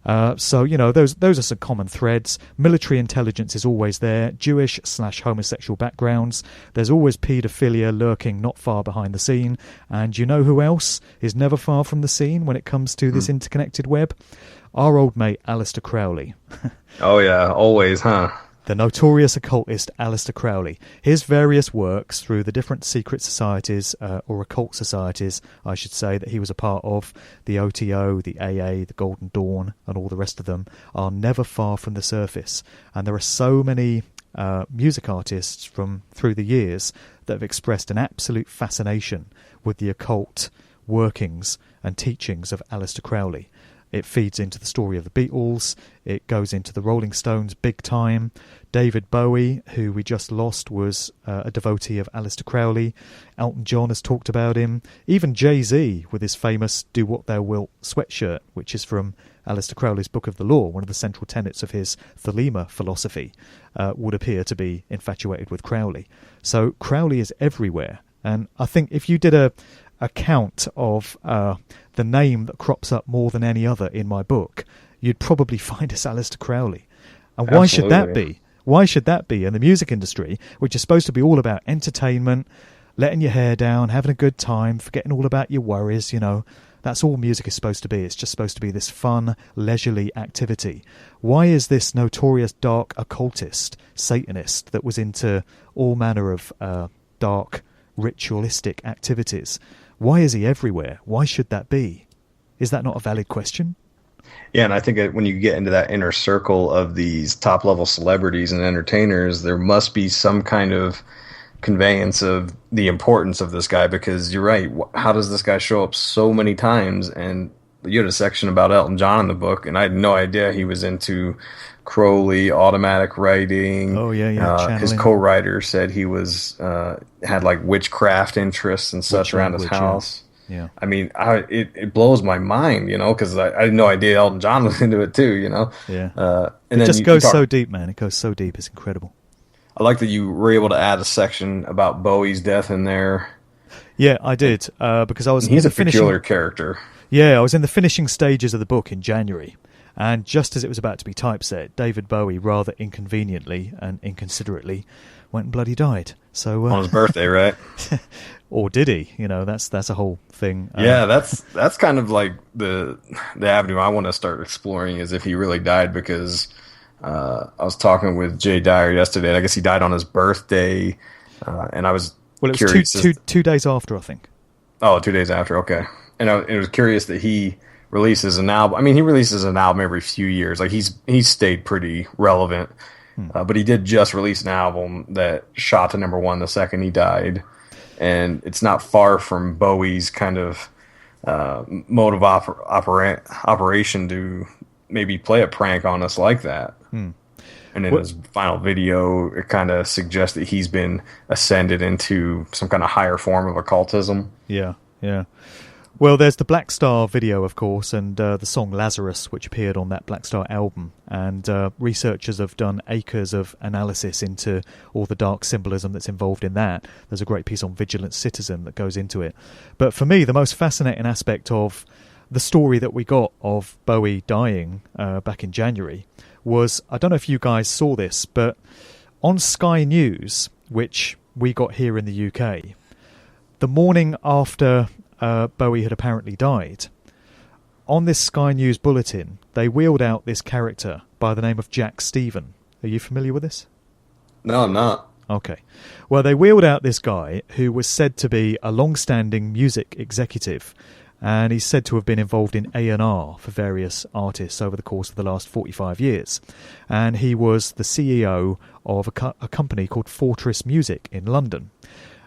Those are some common threads. Military intelligence is always there. Jewish/homosexual backgrounds. There's always paedophilia lurking not far behind the scene. And you know who else is never far from the scene when it comes to this interconnected web? Our old mate Alesteir Crowley.
Oh yeah, always, huh?
The notorious occultist Alesteir Crowley. His various works through the different secret societies, or occult societies, I should say, that he was a part of, the OTO, the AA, the Golden Dawn, and all the rest of them, are never far from the surface. And there are so many music artists from through the years that have expressed an absolute fascination with the occult workings and teachings of Alesteir Crowley. It feeds into the story of the Beatles. It goes into the Rolling Stones big time. David Bowie, who we just lost, was a devotee of Alesteir Crowley. Elton John has talked about him. Even Jay-Z, with his famous Do What Thou Wilt sweatshirt, which is from Alesteir Crowley's Book of the Law, one of the central tenets of his Thelema philosophy, would appear to be infatuated with Crowley. So Crowley is everywhere. And I think if you did a count of the name that crops up more than any other in my book, you'd probably find it's Alesteir Crowley. And why should that be? Why should that be in the music industry, which is supposed to be all about entertainment, letting your hair down, having a good time, forgetting all about your worries, That's all music is supposed to be. It's just supposed to be this fun, leisurely activity. Why is this notorious dark occultist, Satanist, that was into all manner of dark, ritualistic activities, why is he everywhere? Why should that be? Is that not a valid question?
Yeah, and I think that when you get into that inner circle of these top-level celebrities and entertainers, there must be some kind of conveyance of the importance of this guy, because you're right, how does this guy show up so many times? And you had a section about Elton John in the book, and I had no idea he was into Crowley, automatic writing.
Oh, yeah.
His co-writer said he was had like witchcraft interests and such around his house.
Yeah.
I mean, it blows my mind, because I had no idea Elton John was into it too,
Yeah.
And
it just goes so deep, man. It goes so deep. It's incredible.
I like that you were able to add a section about Bowie's death in there.
Yeah, I did, because I was.
He's a peculiar character.
Yeah, I was in the finishing stages of the book in January, and just as it was about to be typeset, David Bowie rather inconveniently and inconsiderately went and bloody died. So
on his birthday, right?
Or did he? That's a whole thing.
Yeah, that's kind of like the avenue I want to start exploring, is if he really died, because I was talking with Jay Dyer yesterday, and I guess he died on his birthday, and I was curious.
It was two days after, I think.
Oh, 2 days after, okay. And it was curious that he releases an album. I mean, he releases an album every few years. Like, he's stayed pretty relevant. But he did just release an album that shot to #1 the second he died. And it's not far from Bowie's kind of mode of operation to maybe play a prank on us like that. And in his final video, it kind of suggests that he's been ascended into some kind of higher form of occultism.
Yeah. Well, there's the Black Star video, of course, and the song Lazarus, which appeared on that Black Star album. And researchers have done acres of analysis into all the dark symbolism that's involved in that. There's a great piece on Vigilant Citizen that goes into it. But for me, the most fascinating aspect of the story that we got of Bowie dying back in January was, I don't know if you guys saw this, but on Sky News, which we got here in the UK, the morning after Bowie had apparently died, on this Sky News bulletin, they wheeled out this character by the name of Jack Stephen. Are you familiar with this?
No, I'm not.
Okay. Well, they wheeled out this guy who was said to be a long-standing music executive, and he's said to have been involved in A&R for various artists over the course of the last 45 years. And he was the CEO of a company called Fortress Music in London.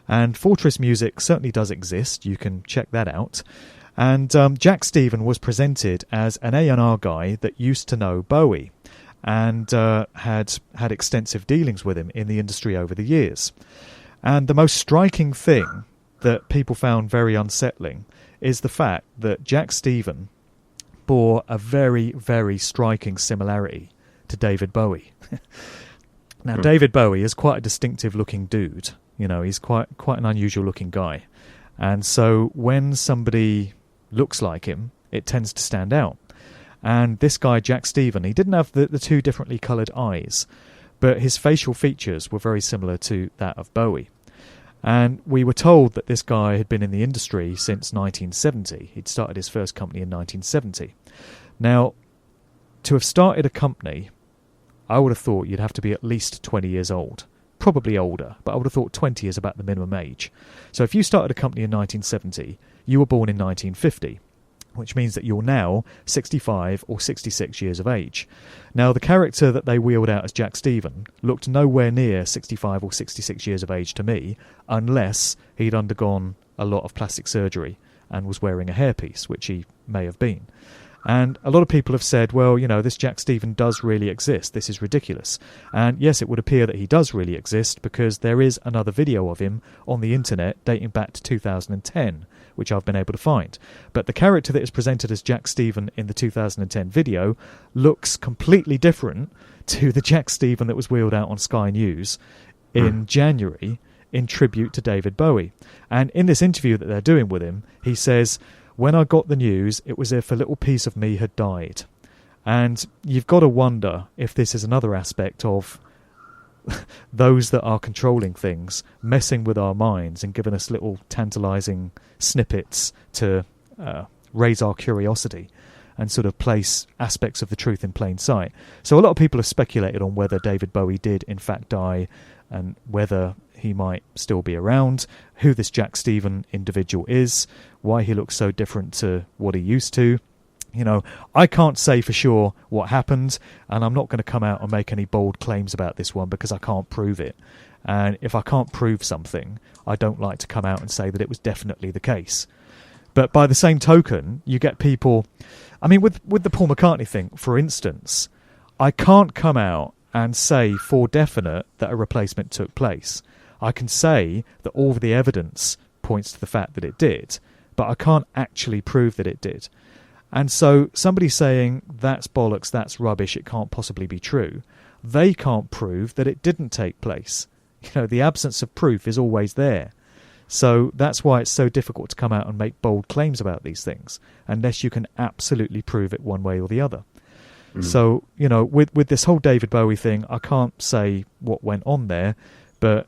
And Fortress Music certainly does exist. You can check that out. And Jack Stephen was presented as an A&R guy that used to know Bowie and had extensive dealings with him in the industry over the years. And the most striking thing that people found very unsettling is the fact that Jack Stephen bore a very, very striking similarity to David Bowie. Now, David Bowie is quite a distinctive-looking dude. You know, he's quite an unusual-looking guy. And so when somebody looks like him, it tends to stand out. And this guy, Jack Stephen, he didn't have the two differently coloured eyes, but his facial features were very similar to that of Bowie. And we were told that this guy had been in the industry since 1970. He'd started his first company in 1970. Now, to have started a company, I would have thought you'd have to be at least 20 years old. Probably older, but I would have thought 20 is about the minimum age. So if you started a company in 1970, you were born in 1950, which means that you're now 65 or 66 years of age. Now, the character that they wheeled out as Jack Stephen looked nowhere near 65 or 66 years of age to me, unless he'd undergone a lot of plastic surgery and was wearing a hairpiece, which he may have been. And a lot of people have said, well, you know, this Jack Stephen does really exist. This is ridiculous. And yes, it would appear that he does really exist because there is another video of him on the internet dating back to 2010, which I've been able to find. But the character that is presented as Jack Stephen in the 2010 video looks completely different to the Jack Stephen that was wheeled out on Sky News in January in tribute to David Bowie. And in this interview that they're doing with him, he says, "When I got the news, it was as if a little piece of me had died." And you've got to wonder if this is another aspect of those that are controlling things, messing with our minds and giving us little tantalising snippets to raise our curiosity and sort of place aspects of the truth in plain sight. So a lot of people have speculated on whether David Bowie did in fact die and whether he might still be around, who this Jack Stephen individual is, why he looks so different to what he used to. You know, I can't say for sure what happened, and I'm not going to come out and make any bold claims about this one because I can't prove it. And if I can't prove something, I don't like to come out and say that it was definitely the case. But by the same token, you get people... I mean, with the Paul McCartney thing, for instance, I can't come out and say for definite that a replacement took place. I can say that all of the evidence points to the fact that it did, but I can't actually prove that it did. And so somebody saying, that's bollocks, that's rubbish, it can't possibly be true, they can't prove that it didn't take place. You know, the absence of proof is always there. So that's why it's so difficult to come out and make bold claims about these things, unless you can absolutely prove it one way or the other. So, you know, with this whole David Bowie thing, I can't say what went on there, but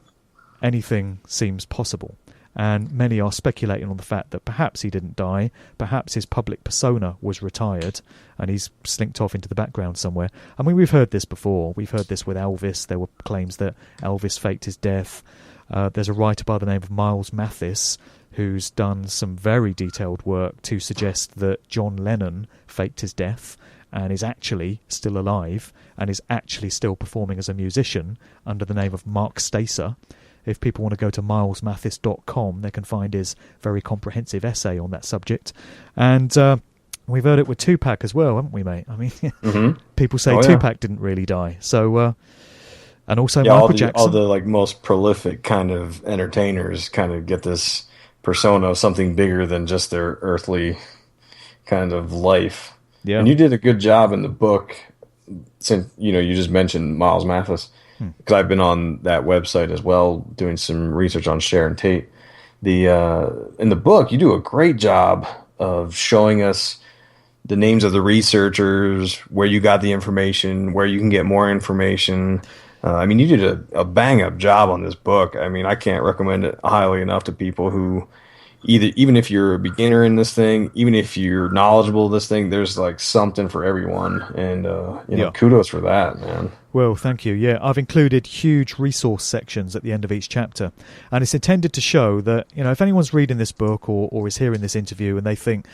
anything seems possible. And many are speculating on the fact that perhaps he didn't die, perhaps his public persona was retired and he's slinked off into the background somewhere. I mean, we've heard this before. We've heard this with Elvis. There were claims that Elvis faked his death. There's a writer by the name of Miles Mathis who's done some very detailed work to suggest that John Lennon faked his death and is actually still alive and is actually still performing as a musician under the name of Mark Stacer. If people want to go to milesmathis.com, they can find his very comprehensive essay on that subject. And we've heard it with Tupac as well, haven't we, mate? I mean, people say Tupac didn't really die. So, and also Michael Jackson.
All the like most prolific kind of entertainers kind of get this persona of something bigger than just their earthly kind of life.
Yeah.
And you did a good job in the book, since you just mentioned Miles Mathis, because I've been on that website as well doing some research on Sharon Tate. In the book, you do a great job of showing us the names of the researchers, where you got the information, where you can get more information. I mean, you did a bang-up job on this book. I mean, I can't recommend it highly enough to people who even if you're a beginner in this thing, even if you're knowledgeable of this thing, there's like something for everyone. And, kudos for that, man.
Well, thank you. Yeah, I've included huge resource sections at the end of each chapter. And it's intended to show that, if anyone's reading this book or is hearing this interview and they think,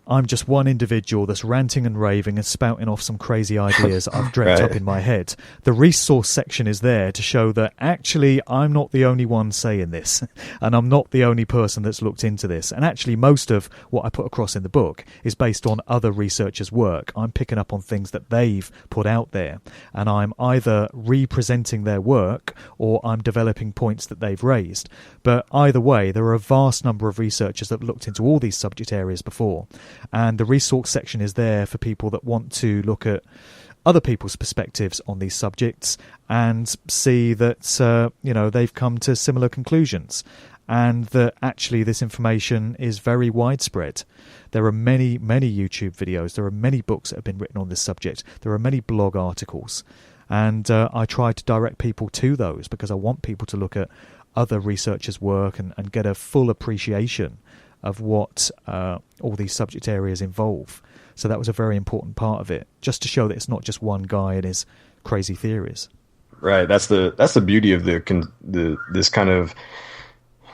I'm just one individual that's ranting and raving and spouting off some crazy ideas I've dreamt up in my head. The resource section is there to show that actually I'm not the only one saying this, and I'm not the only person that's looked into this. And actually most of what I put across in the book is based on other researchers' work. I'm picking up on things that they've put out there, and I'm either representing their work or I'm developing points that they've raised. But either way, there are a vast number of researchers that have looked into all these subject areas before. And the resource section is there for people that want to look at other people's perspectives on these subjects and see that, they've come to similar conclusions, and that actually this information is very widespread. There are many, many YouTube videos. There are many books that have been written on this subject. There are many blog articles. And I try to direct people to those because I want people to look at other researchers' work and get a full appreciation of what all these subject areas involve. So that was a very important part of it, just to show that it's not just one guy and his crazy theories.
Right. That's the beauty of this kind of,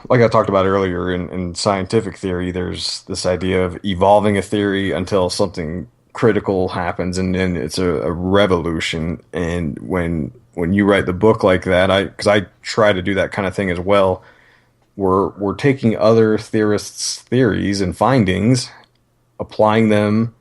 like I talked about earlier in scientific theory. There's this idea of evolving a theory until something critical happens, and then it's a revolution. And when you write the book like that, because I try to do that kind of thing as well. We're taking other theorists' theories and findings, applying them,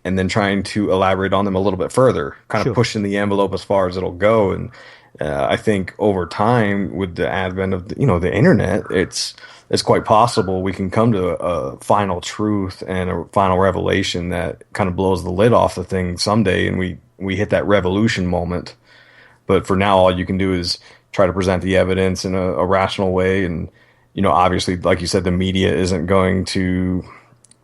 and then trying to elaborate on them a little bit further, kind of pushing the envelope as far as it'll go. And I think over time, with the advent of the internet, it's quite possible we can come to a final truth and a final revelation that kind of blows the lid off the thing someday, and we hit that revolution moment. But for now, all you can do is try to present the evidence in a rational way. And obviously, like you said, the media isn't going to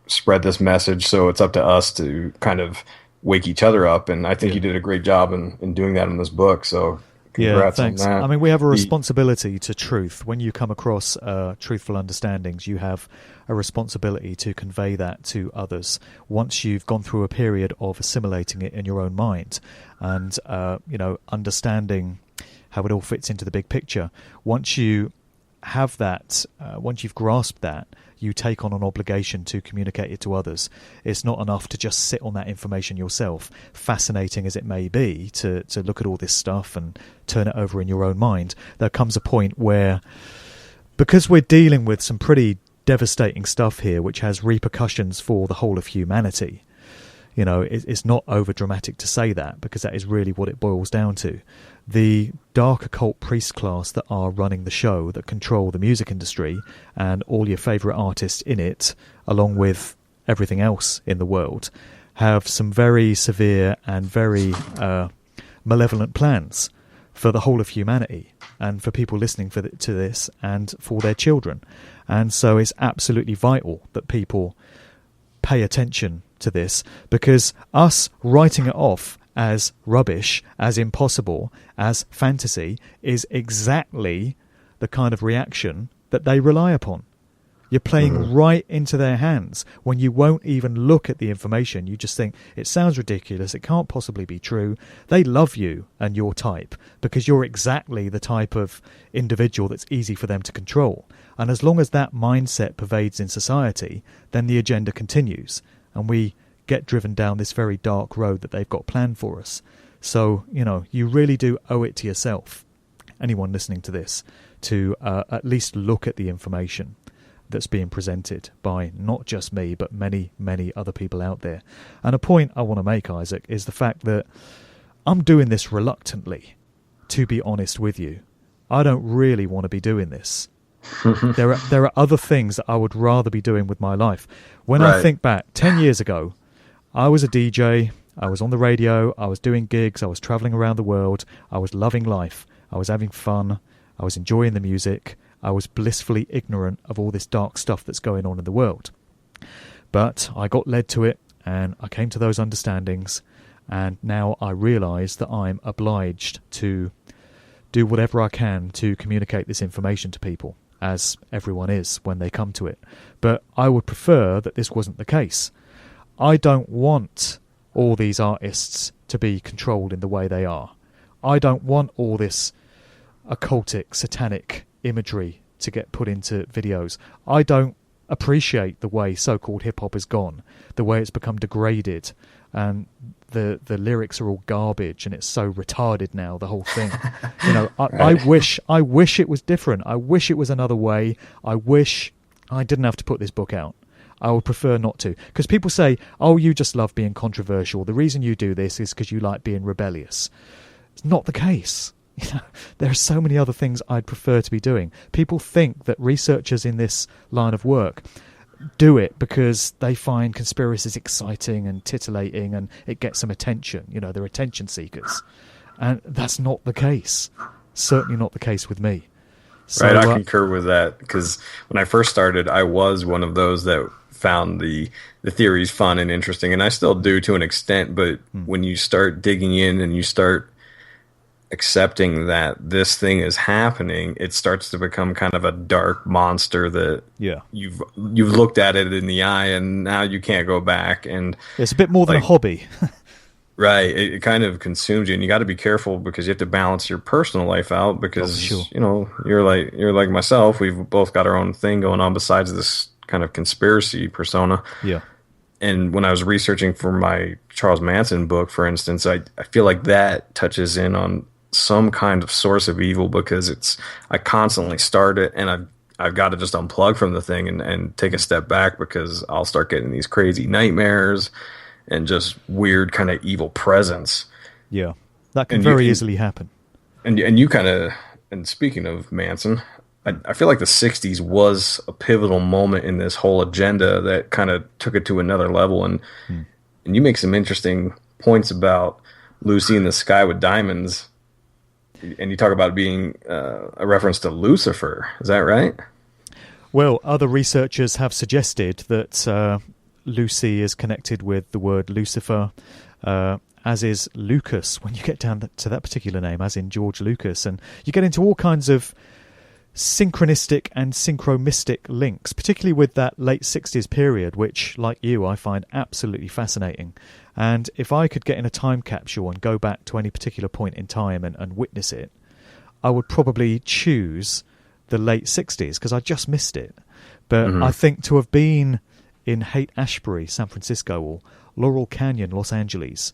spread this message, so it's up to us to kind of wake each other up. And I think you did a great job in doing that in this book. So congrats on that.
I mean, we have a responsibility to truth. When you come across truthful understandings, you have a responsibility to convey that to others once you've gone through a period of assimilating it in your own mind and understanding how it all fits into the big picture. Once you have that, once you've grasped that, you take on an obligation to communicate it to others. It's not enough to just sit on that information yourself, fascinating as it may be to look at all this stuff and turn it over in your own mind. There comes a point where, because we're dealing with some pretty devastating stuff here, which has repercussions for the whole of humanity, it's not over dramatic to say that, because that is really what it boils down to. The dark occult priest class that are running the show, that control the music industry and all your favourite artists in it, along with everything else in the world, have some very severe and very malevolent plans for the whole of humanity and for people listening to this and for their children. And so it's absolutely vital that people pay attention to this, because us writing it off as rubbish, as impossible, as fantasy, is exactly the kind of reaction that they rely upon. You're playing right into their hands when you won't even look at the information. You just think, it sounds ridiculous, it can't possibly be true. They love you and your type because you're exactly the type of individual that's easy for them to control. And as long as that mindset pervades in society, then the agenda continues, and we get driven down this very dark road that they've got planned for us. So, you really do owe it to yourself, anyone listening to this, to at least look at the information that's being presented by not just me, but many, many other people out there. And a point I want to make, Isaac, is the fact that I'm doing this reluctantly, to be honest with you. I don't really want to be doing this. There are other things that I would rather be doing with my life. When I think back 10 years ago, I was a DJ, I was on the radio, I was doing gigs, I was traveling around the world, I was loving life, I was having fun, I was enjoying the music, I was blissfully ignorant of all this dark stuff that's going on in the world. But I got led to it, and I came to those understandings, and now I realise that I'm obliged to do whatever I can to communicate this information to people, as everyone is when they come to it. But I would prefer that this wasn't the case. I don't want all these artists to be controlled in the way they are. I don't want all this occultic, satanic imagery to get put into videos. I don't appreciate the way so-called hip-hop has gone, the way it's become degraded, and the lyrics are all garbage, and it's so retarded now, the whole thing. I wish it was different. I wish it was another way. I wish I didn't have to put this book out. I would prefer not to. Because people say, oh, you just love being controversial. The reason you do this is because you like being rebellious. It's not the case. There are so many other things I'd prefer to be doing. People think that researchers in this line of work do it because they find conspiracies exciting and titillating and it gets some attention. They're attention seekers. And that's not the case. Certainly not the case with me. So,
right, I concur with that, because when I first started, I was one of those that found the theories fun and interesting, and I still do to an extent, but when you start digging in and you start accepting that this thing is happening, it starts to become kind of a dark monster that you've looked at it in the eye, and now you can't go back. And
it's a bit more than a hobby.
Right, it kind of consumes you, and you got to be careful because you have to balance your personal life out. Because you're like myself. We've both got our own thing going on besides this kind of conspiracy persona. Yeah. And when I was researching for my Charles Manson book, for instance, I feel like that touches in on some kind of source of evil, because I constantly start it, and I've got to just unplug from the thing and take a step back, because I'll start getting these crazy nightmares and just weird kind of evil presence.
Yeah, that can very easily happen.
And you kind of, and speaking of Manson, I feel like the 60s was a pivotal moment in this whole agenda that kind of took it to another level. And you make some interesting points about Lucy in the Sky with Diamonds, and you talk about it being a reference to Lucifer. Is that right?
Well, other researchers have suggested that Lucy is connected with the word Lucifer, as is Lucas, when you get down to that particular name, as in George Lucas. And you get into all kinds of synchronistic and synchromistic links, particularly with that late 60s period, which, like you, I find absolutely fascinating. And if I could get in a time capsule and go back to any particular point in time and witness it, I would probably choose the late 60s, because I just missed it. But I think to have been in Haight-Ashbury, San Francisco, or Laurel Canyon, Los Angeles,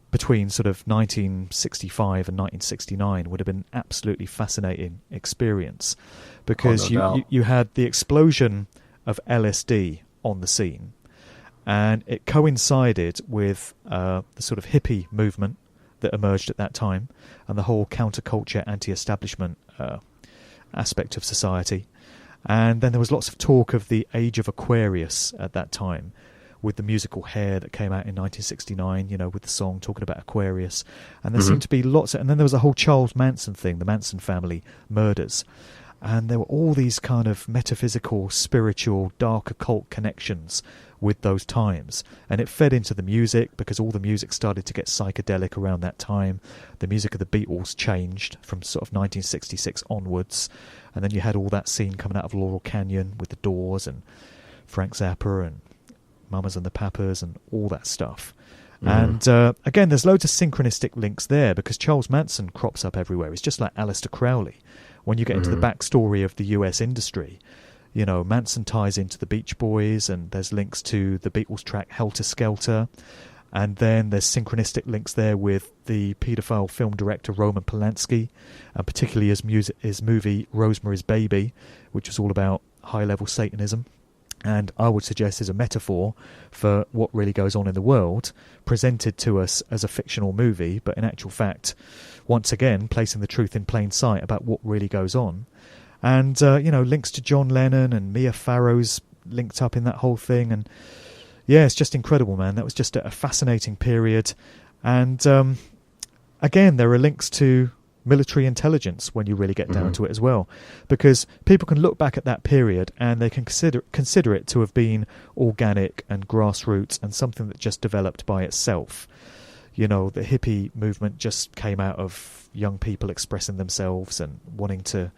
between sort of 1965 and 1969 would have been an absolutely fascinating experience, because you had the explosion of LSD on the scene, and it coincided with the sort of hippie movement that emerged at that time, and the whole counterculture, anti-establishment aspect of society. And then there was lots of talk of the age of Aquarius at that time, with the musical Hair that came out in 1969, with the song talking about Aquarius. And there seemed to be lots of... And then there was a whole Charles Manson thing, the Manson family murders. And there were all these kind of metaphysical, spiritual, dark occult connections with those times. And it fed into the music, because all the music started to get psychedelic around that time. The music of the Beatles changed from sort of 1966 onwards. And then you had all that scene coming out of Laurel Canyon with the Doors and Frank Zappa and Mamas and the Papas and all that stuff. And again, there's loads of synchronistic links there, because Charles Manson crops up everywhere. It's just like Alesteir Crowley. When you get into the backstory of the US industry, Manson ties into the Beach Boys, and there's links to the Beatles track Helter Skelter. And then there's synchronistic links there with the paedophile film director Roman Polanski, and particularly his movie Rosemary's Baby, which was all about high-level Satanism. And I would suggest is a metaphor for what really goes on in the world, presented to us as a fictional movie, but in actual fact, once again, placing the truth in plain sight about what really goes on. And, links to John Lennon and Mia Farrow's linked up in that whole thing. And, yeah, it's just incredible, man. That was just a fascinating period. And, again, there are links to military intelligence when you really get down to it as well. Because people can look back at that period and they can consider it to have been organic and grassroots and something that just developed by itself. The hippie movement just came out of young people expressing themselves and wanting to,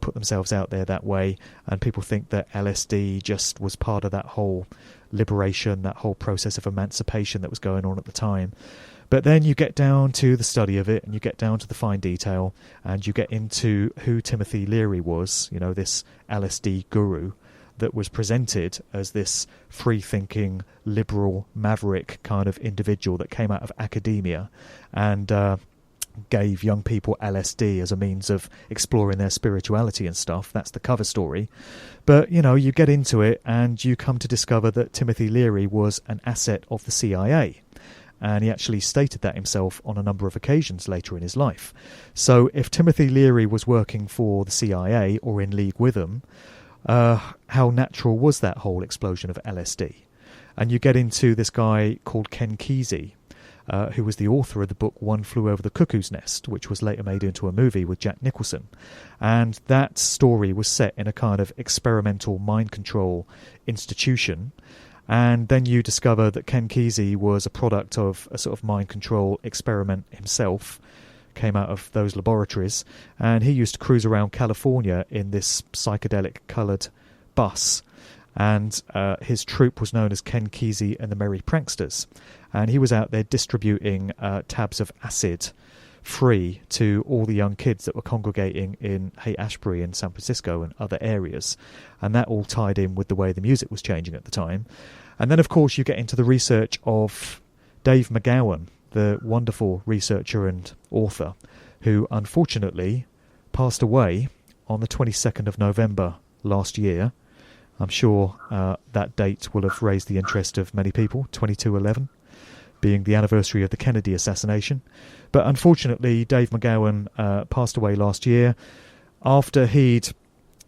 put themselves out there that way. And people think that LSD just was part of that whole liberation, that whole process of emancipation that was going on at the time. But then you get down to the study of it, and you get down to the fine detail, and you get into who Timothy Leary was, this LSD guru that was presented as this free-thinking, liberal, maverick kind of individual that came out of academia and gave young people LSD as a means of exploring their spirituality and stuff. That's the cover story. But, you get into it and you come to discover that Timothy Leary was an asset of the CIA. And he actually stated that himself on a number of occasions later in his life. So if Timothy Leary was working for the CIA or in league with them, how natural was that whole explosion of LSD? And you get into this guy called Ken Kesey, who was the author of the book One Flew Over the Cuckoo's Nest, which was later made into a movie with Jack Nicholson. And that story was set in a kind of experimental mind control institution. And then you discover that Ken Kesey was a product of a sort of mind control experiment himself, came out of those laboratories, and he used to cruise around California in this psychedelic coloured bus. And his troupe was known as Ken Kesey and the Merry Pranksters. And he was out there distributing tabs of acid free to all the young kids that were congregating in Haight-Ashbury in San Francisco and other areas. And that all tied in with the way the music was changing at the time. And then, of course, you get into the research of Dave McGowan, the wonderful researcher and author, who unfortunately passed away on the 22nd of November last year. I'm sure that date will have raised the interest of many people, 22/11, being the anniversary of the Kennedy assassination. But unfortunately, Dave McGowan passed away last year after he'd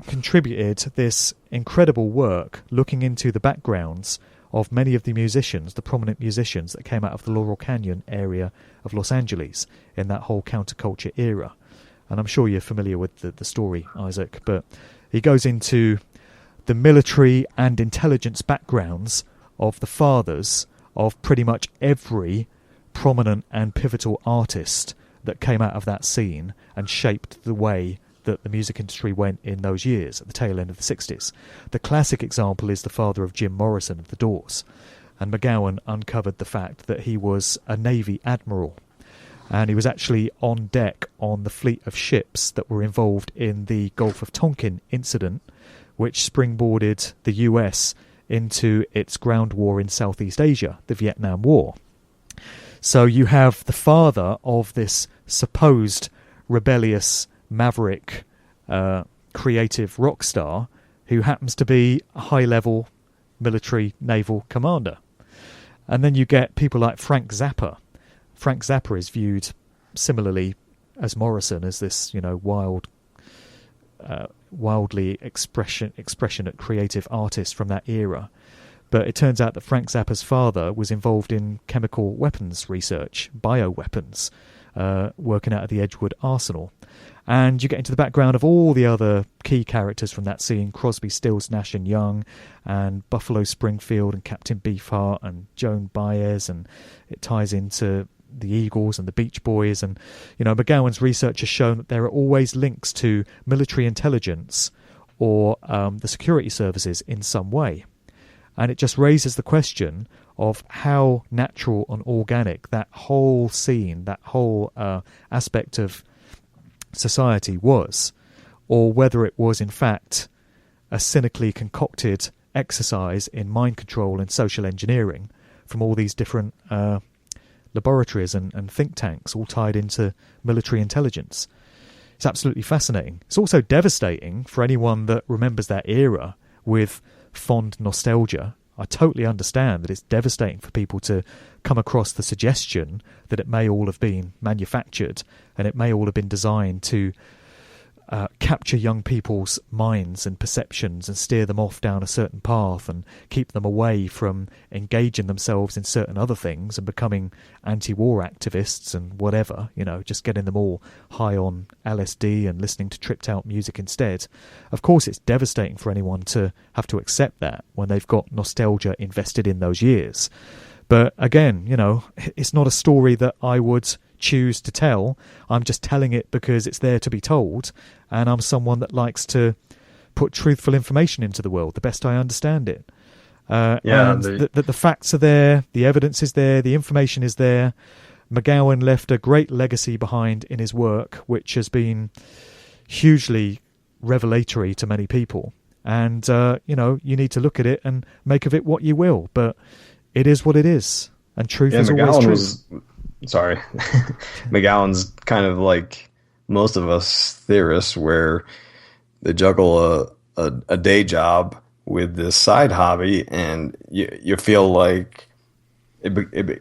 contributed this incredible work looking into the backgrounds of many of the musicians, the prominent musicians that came out of the Laurel Canyon area of Los Angeles in that whole counterculture era. And I'm sure you're familiar with the story, Isaac, but he goes into the military and intelligence backgrounds of the fathers of pretty much every prominent and pivotal artist that came out of that scene and shaped the way that the music industry went in those years, at the tail end of the 60s. The classic example is the father of Jim Morrison of The Doors. And McGowan uncovered the fact that he was a Navy admiral. And he was actually on deck on the fleet of ships that were involved in the Gulf of Tonkin incident, which springboarded the US into its ground war in Southeast Asia, the Vietnam War. So you have the father of this supposed rebellious maverick creative rock star who happens to be a high-level military naval commander. And then you get people like Frank Zappa. Frank Zappa is viewed similarly as Morrison as this, wildly expressionate creative artist from that era. But it turns out that Frank Zappa's father was involved in chemical weapons research, bioweapons, working out of the Edgewood Arsenal. And you get into the background of all the other key characters from that scene, Crosby, Stills, Nash and Young, and Buffalo Springfield and Captain Beefheart and Joan Baez, and it ties into the Eagles and the Beach Boys. And, McGowan's research has shown that there are always links to military intelligence or the security services in some way. And it just raises the question of how natural and organic that whole scene, that whole aspect of society was, or whether it was in fact a cynically concocted exercise in mind control and social engineering from all these different laboratories and think tanks all tied into military intelligence. It's absolutely fascinating. It's also devastating for anyone that remembers that era with fond nostalgia. I totally understand that it's devastating for people to come across the suggestion that it may all have been manufactured and it may all have been designed to capture young people's minds and perceptions and steer them off down a certain path and keep them away from engaging themselves in certain other things and becoming anti-war activists and whatever, just getting them all high on LSD and listening to tripped out music instead. Of course, it's devastating for anyone to have to accept that when they've got nostalgia invested in those years. But again, it's not a story that I would choose to tell. I'm just telling it because it's there to be told, and I'm someone that likes to put truthful information into the world the best I understand it. The facts are there, the evidence is there, the information is there. McGowan left a great legacy behind in his work, which has been hugely revelatory to many people. And you need to look at it and make of it what you will, but it is what it is, and truth is always truth.
McGowan's kind of like most of us theorists, where they juggle a day job with this side hobby, and you feel like it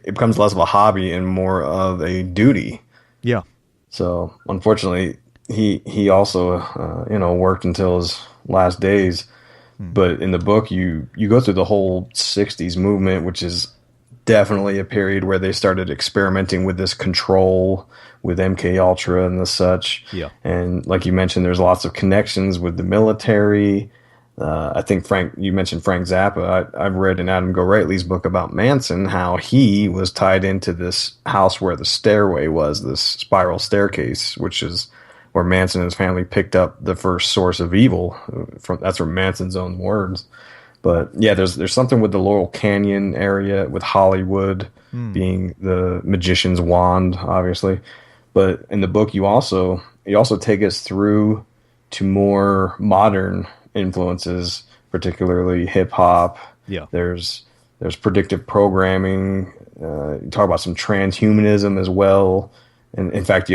becomes less of a hobby and more of a duty.
Yeah.
So unfortunately, he also worked until his last days. But in the book, you go through the whole 60s movement, which is definitely a period where they started experimenting with this control with MK Ultra and the such.
Yeah.
And like you mentioned, there's lots of connections with the military. I think you mentioned Frank Zappa. I've read in Adam Gorightly's book about Manson, how he was tied into this house where the stairway was, this spiral staircase, which is where Manson and his family picked up the first source of evil. That's from Manson's own words. But yeah, there's something with the Laurel Canyon area, with Hollywood being the magician's wand, obviously. But in the book, you also take us through to more modern influences, particularly hip hop.
Yeah,
there's predictive programming. You talk about some transhumanism as well. And in fact,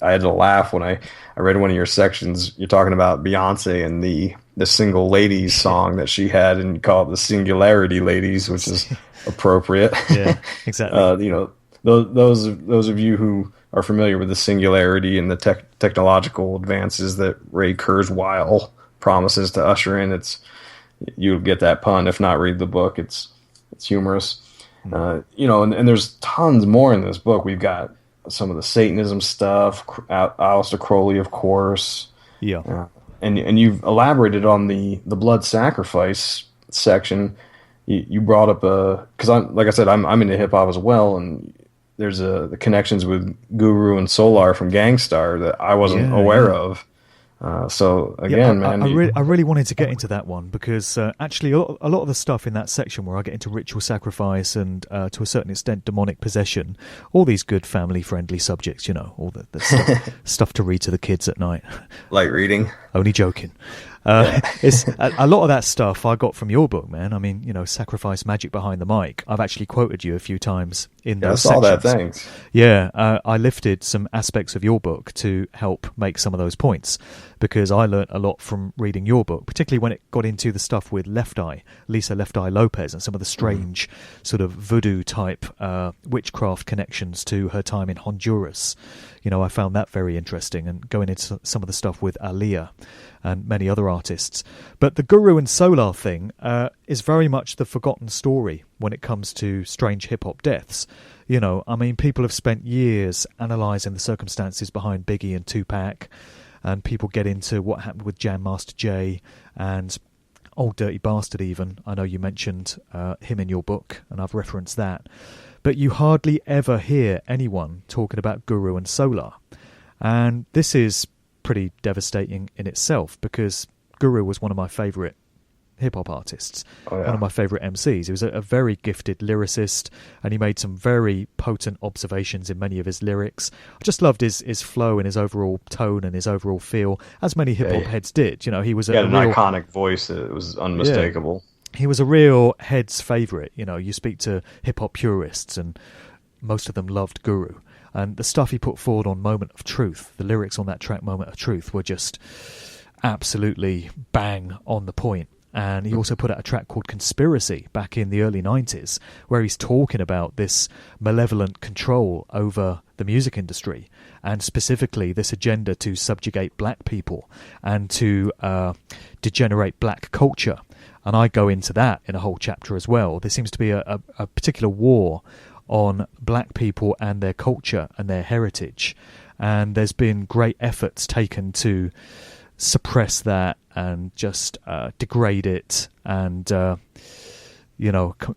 I had to laugh when I read one of your sections. You're talking about Beyoncé and the single ladies song that she had, and you call it the Singularity Ladies, which is appropriate.
Yeah, exactly.
Those of you who are familiar with the singularity and the technological advances that Ray Kurzweil promises to usher in, you'll get that pun. If not, read the book. It's humorous. And there's tons more in this book. We've got some of the Satanism stuff, Alesteir Crowley, of course.
Yeah.
And you've elaborated on the blood sacrifice section. You brought up because like I said, I'm into hip hop as well, and there's the connections with Guru and Solar from Gangstar that I wasn't aware of. So again, man,
I really wanted to get into that one because actually a lot of the stuff in that section where I get into ritual sacrifice and to a certain extent demonic possession, all these good family friendly subjects, all the stuff to read to the kids at night.
Light reading.
Only joking. It's a lot of that stuff I got from your book, man. I mean, sacrifice magic behind the mic. I've actually quoted you a few times in those sections.
I saw that, thanks.
Yeah, I lifted some aspects of your book to help make some of those points because I learnt a lot from reading your book, particularly when it got into the stuff with Lisa Left Eye Lopez, and some of the strange sort of voodoo type witchcraft connections to her time in Honduras. I found that very interesting, and going into some of the stuff with Aaliyah and many other artists. But the Guru and Solar thing is very much the forgotten story when it comes to strange hip-hop deaths. People have spent years analysing the circumstances behind Biggie and Tupac, and people get into what happened with Jam Master Jay and Old Dirty Bastard even. I know you mentioned him in your book, and I've referenced that. But you hardly ever hear anyone talking about Guru and Solar. And this is pretty devastating in itself because Guru was one of my favourite hip-hop artists, one of my favourite MCs. He was a very gifted lyricist, and he made some very potent observations in many of his lyrics. I just loved his flow and his overall tone and his overall feel, as many hip-hop heads did. He was
he had an iconic voice that was unmistakable.
Yeah, he was a real head's favourite. You speak to hip-hop purists, and most of them loved Guru. And the stuff he put forward on Moment of Truth, the lyrics on that track Moment of Truth, were just absolutely bang on the point. And he also put out a track called Conspiracy back in the early 90s, where he's talking about this malevolent control over the music industry, and specifically this agenda to subjugate black people and to degenerate black culture. And I go into that in a whole chapter as well. There seems to be a particular war on black people and their culture and their heritage. And there's been great efforts taken to suppress that and just degrade it and,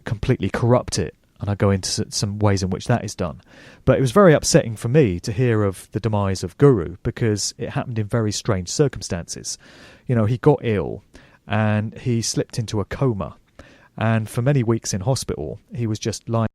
completely corrupt it. And I go into some ways in which that is done. But it was very upsetting for me to hear of the demise of Guru, because it happened in very strange circumstances. He got ill and he slipped into a coma. And for many weeks in hospital, he was just lying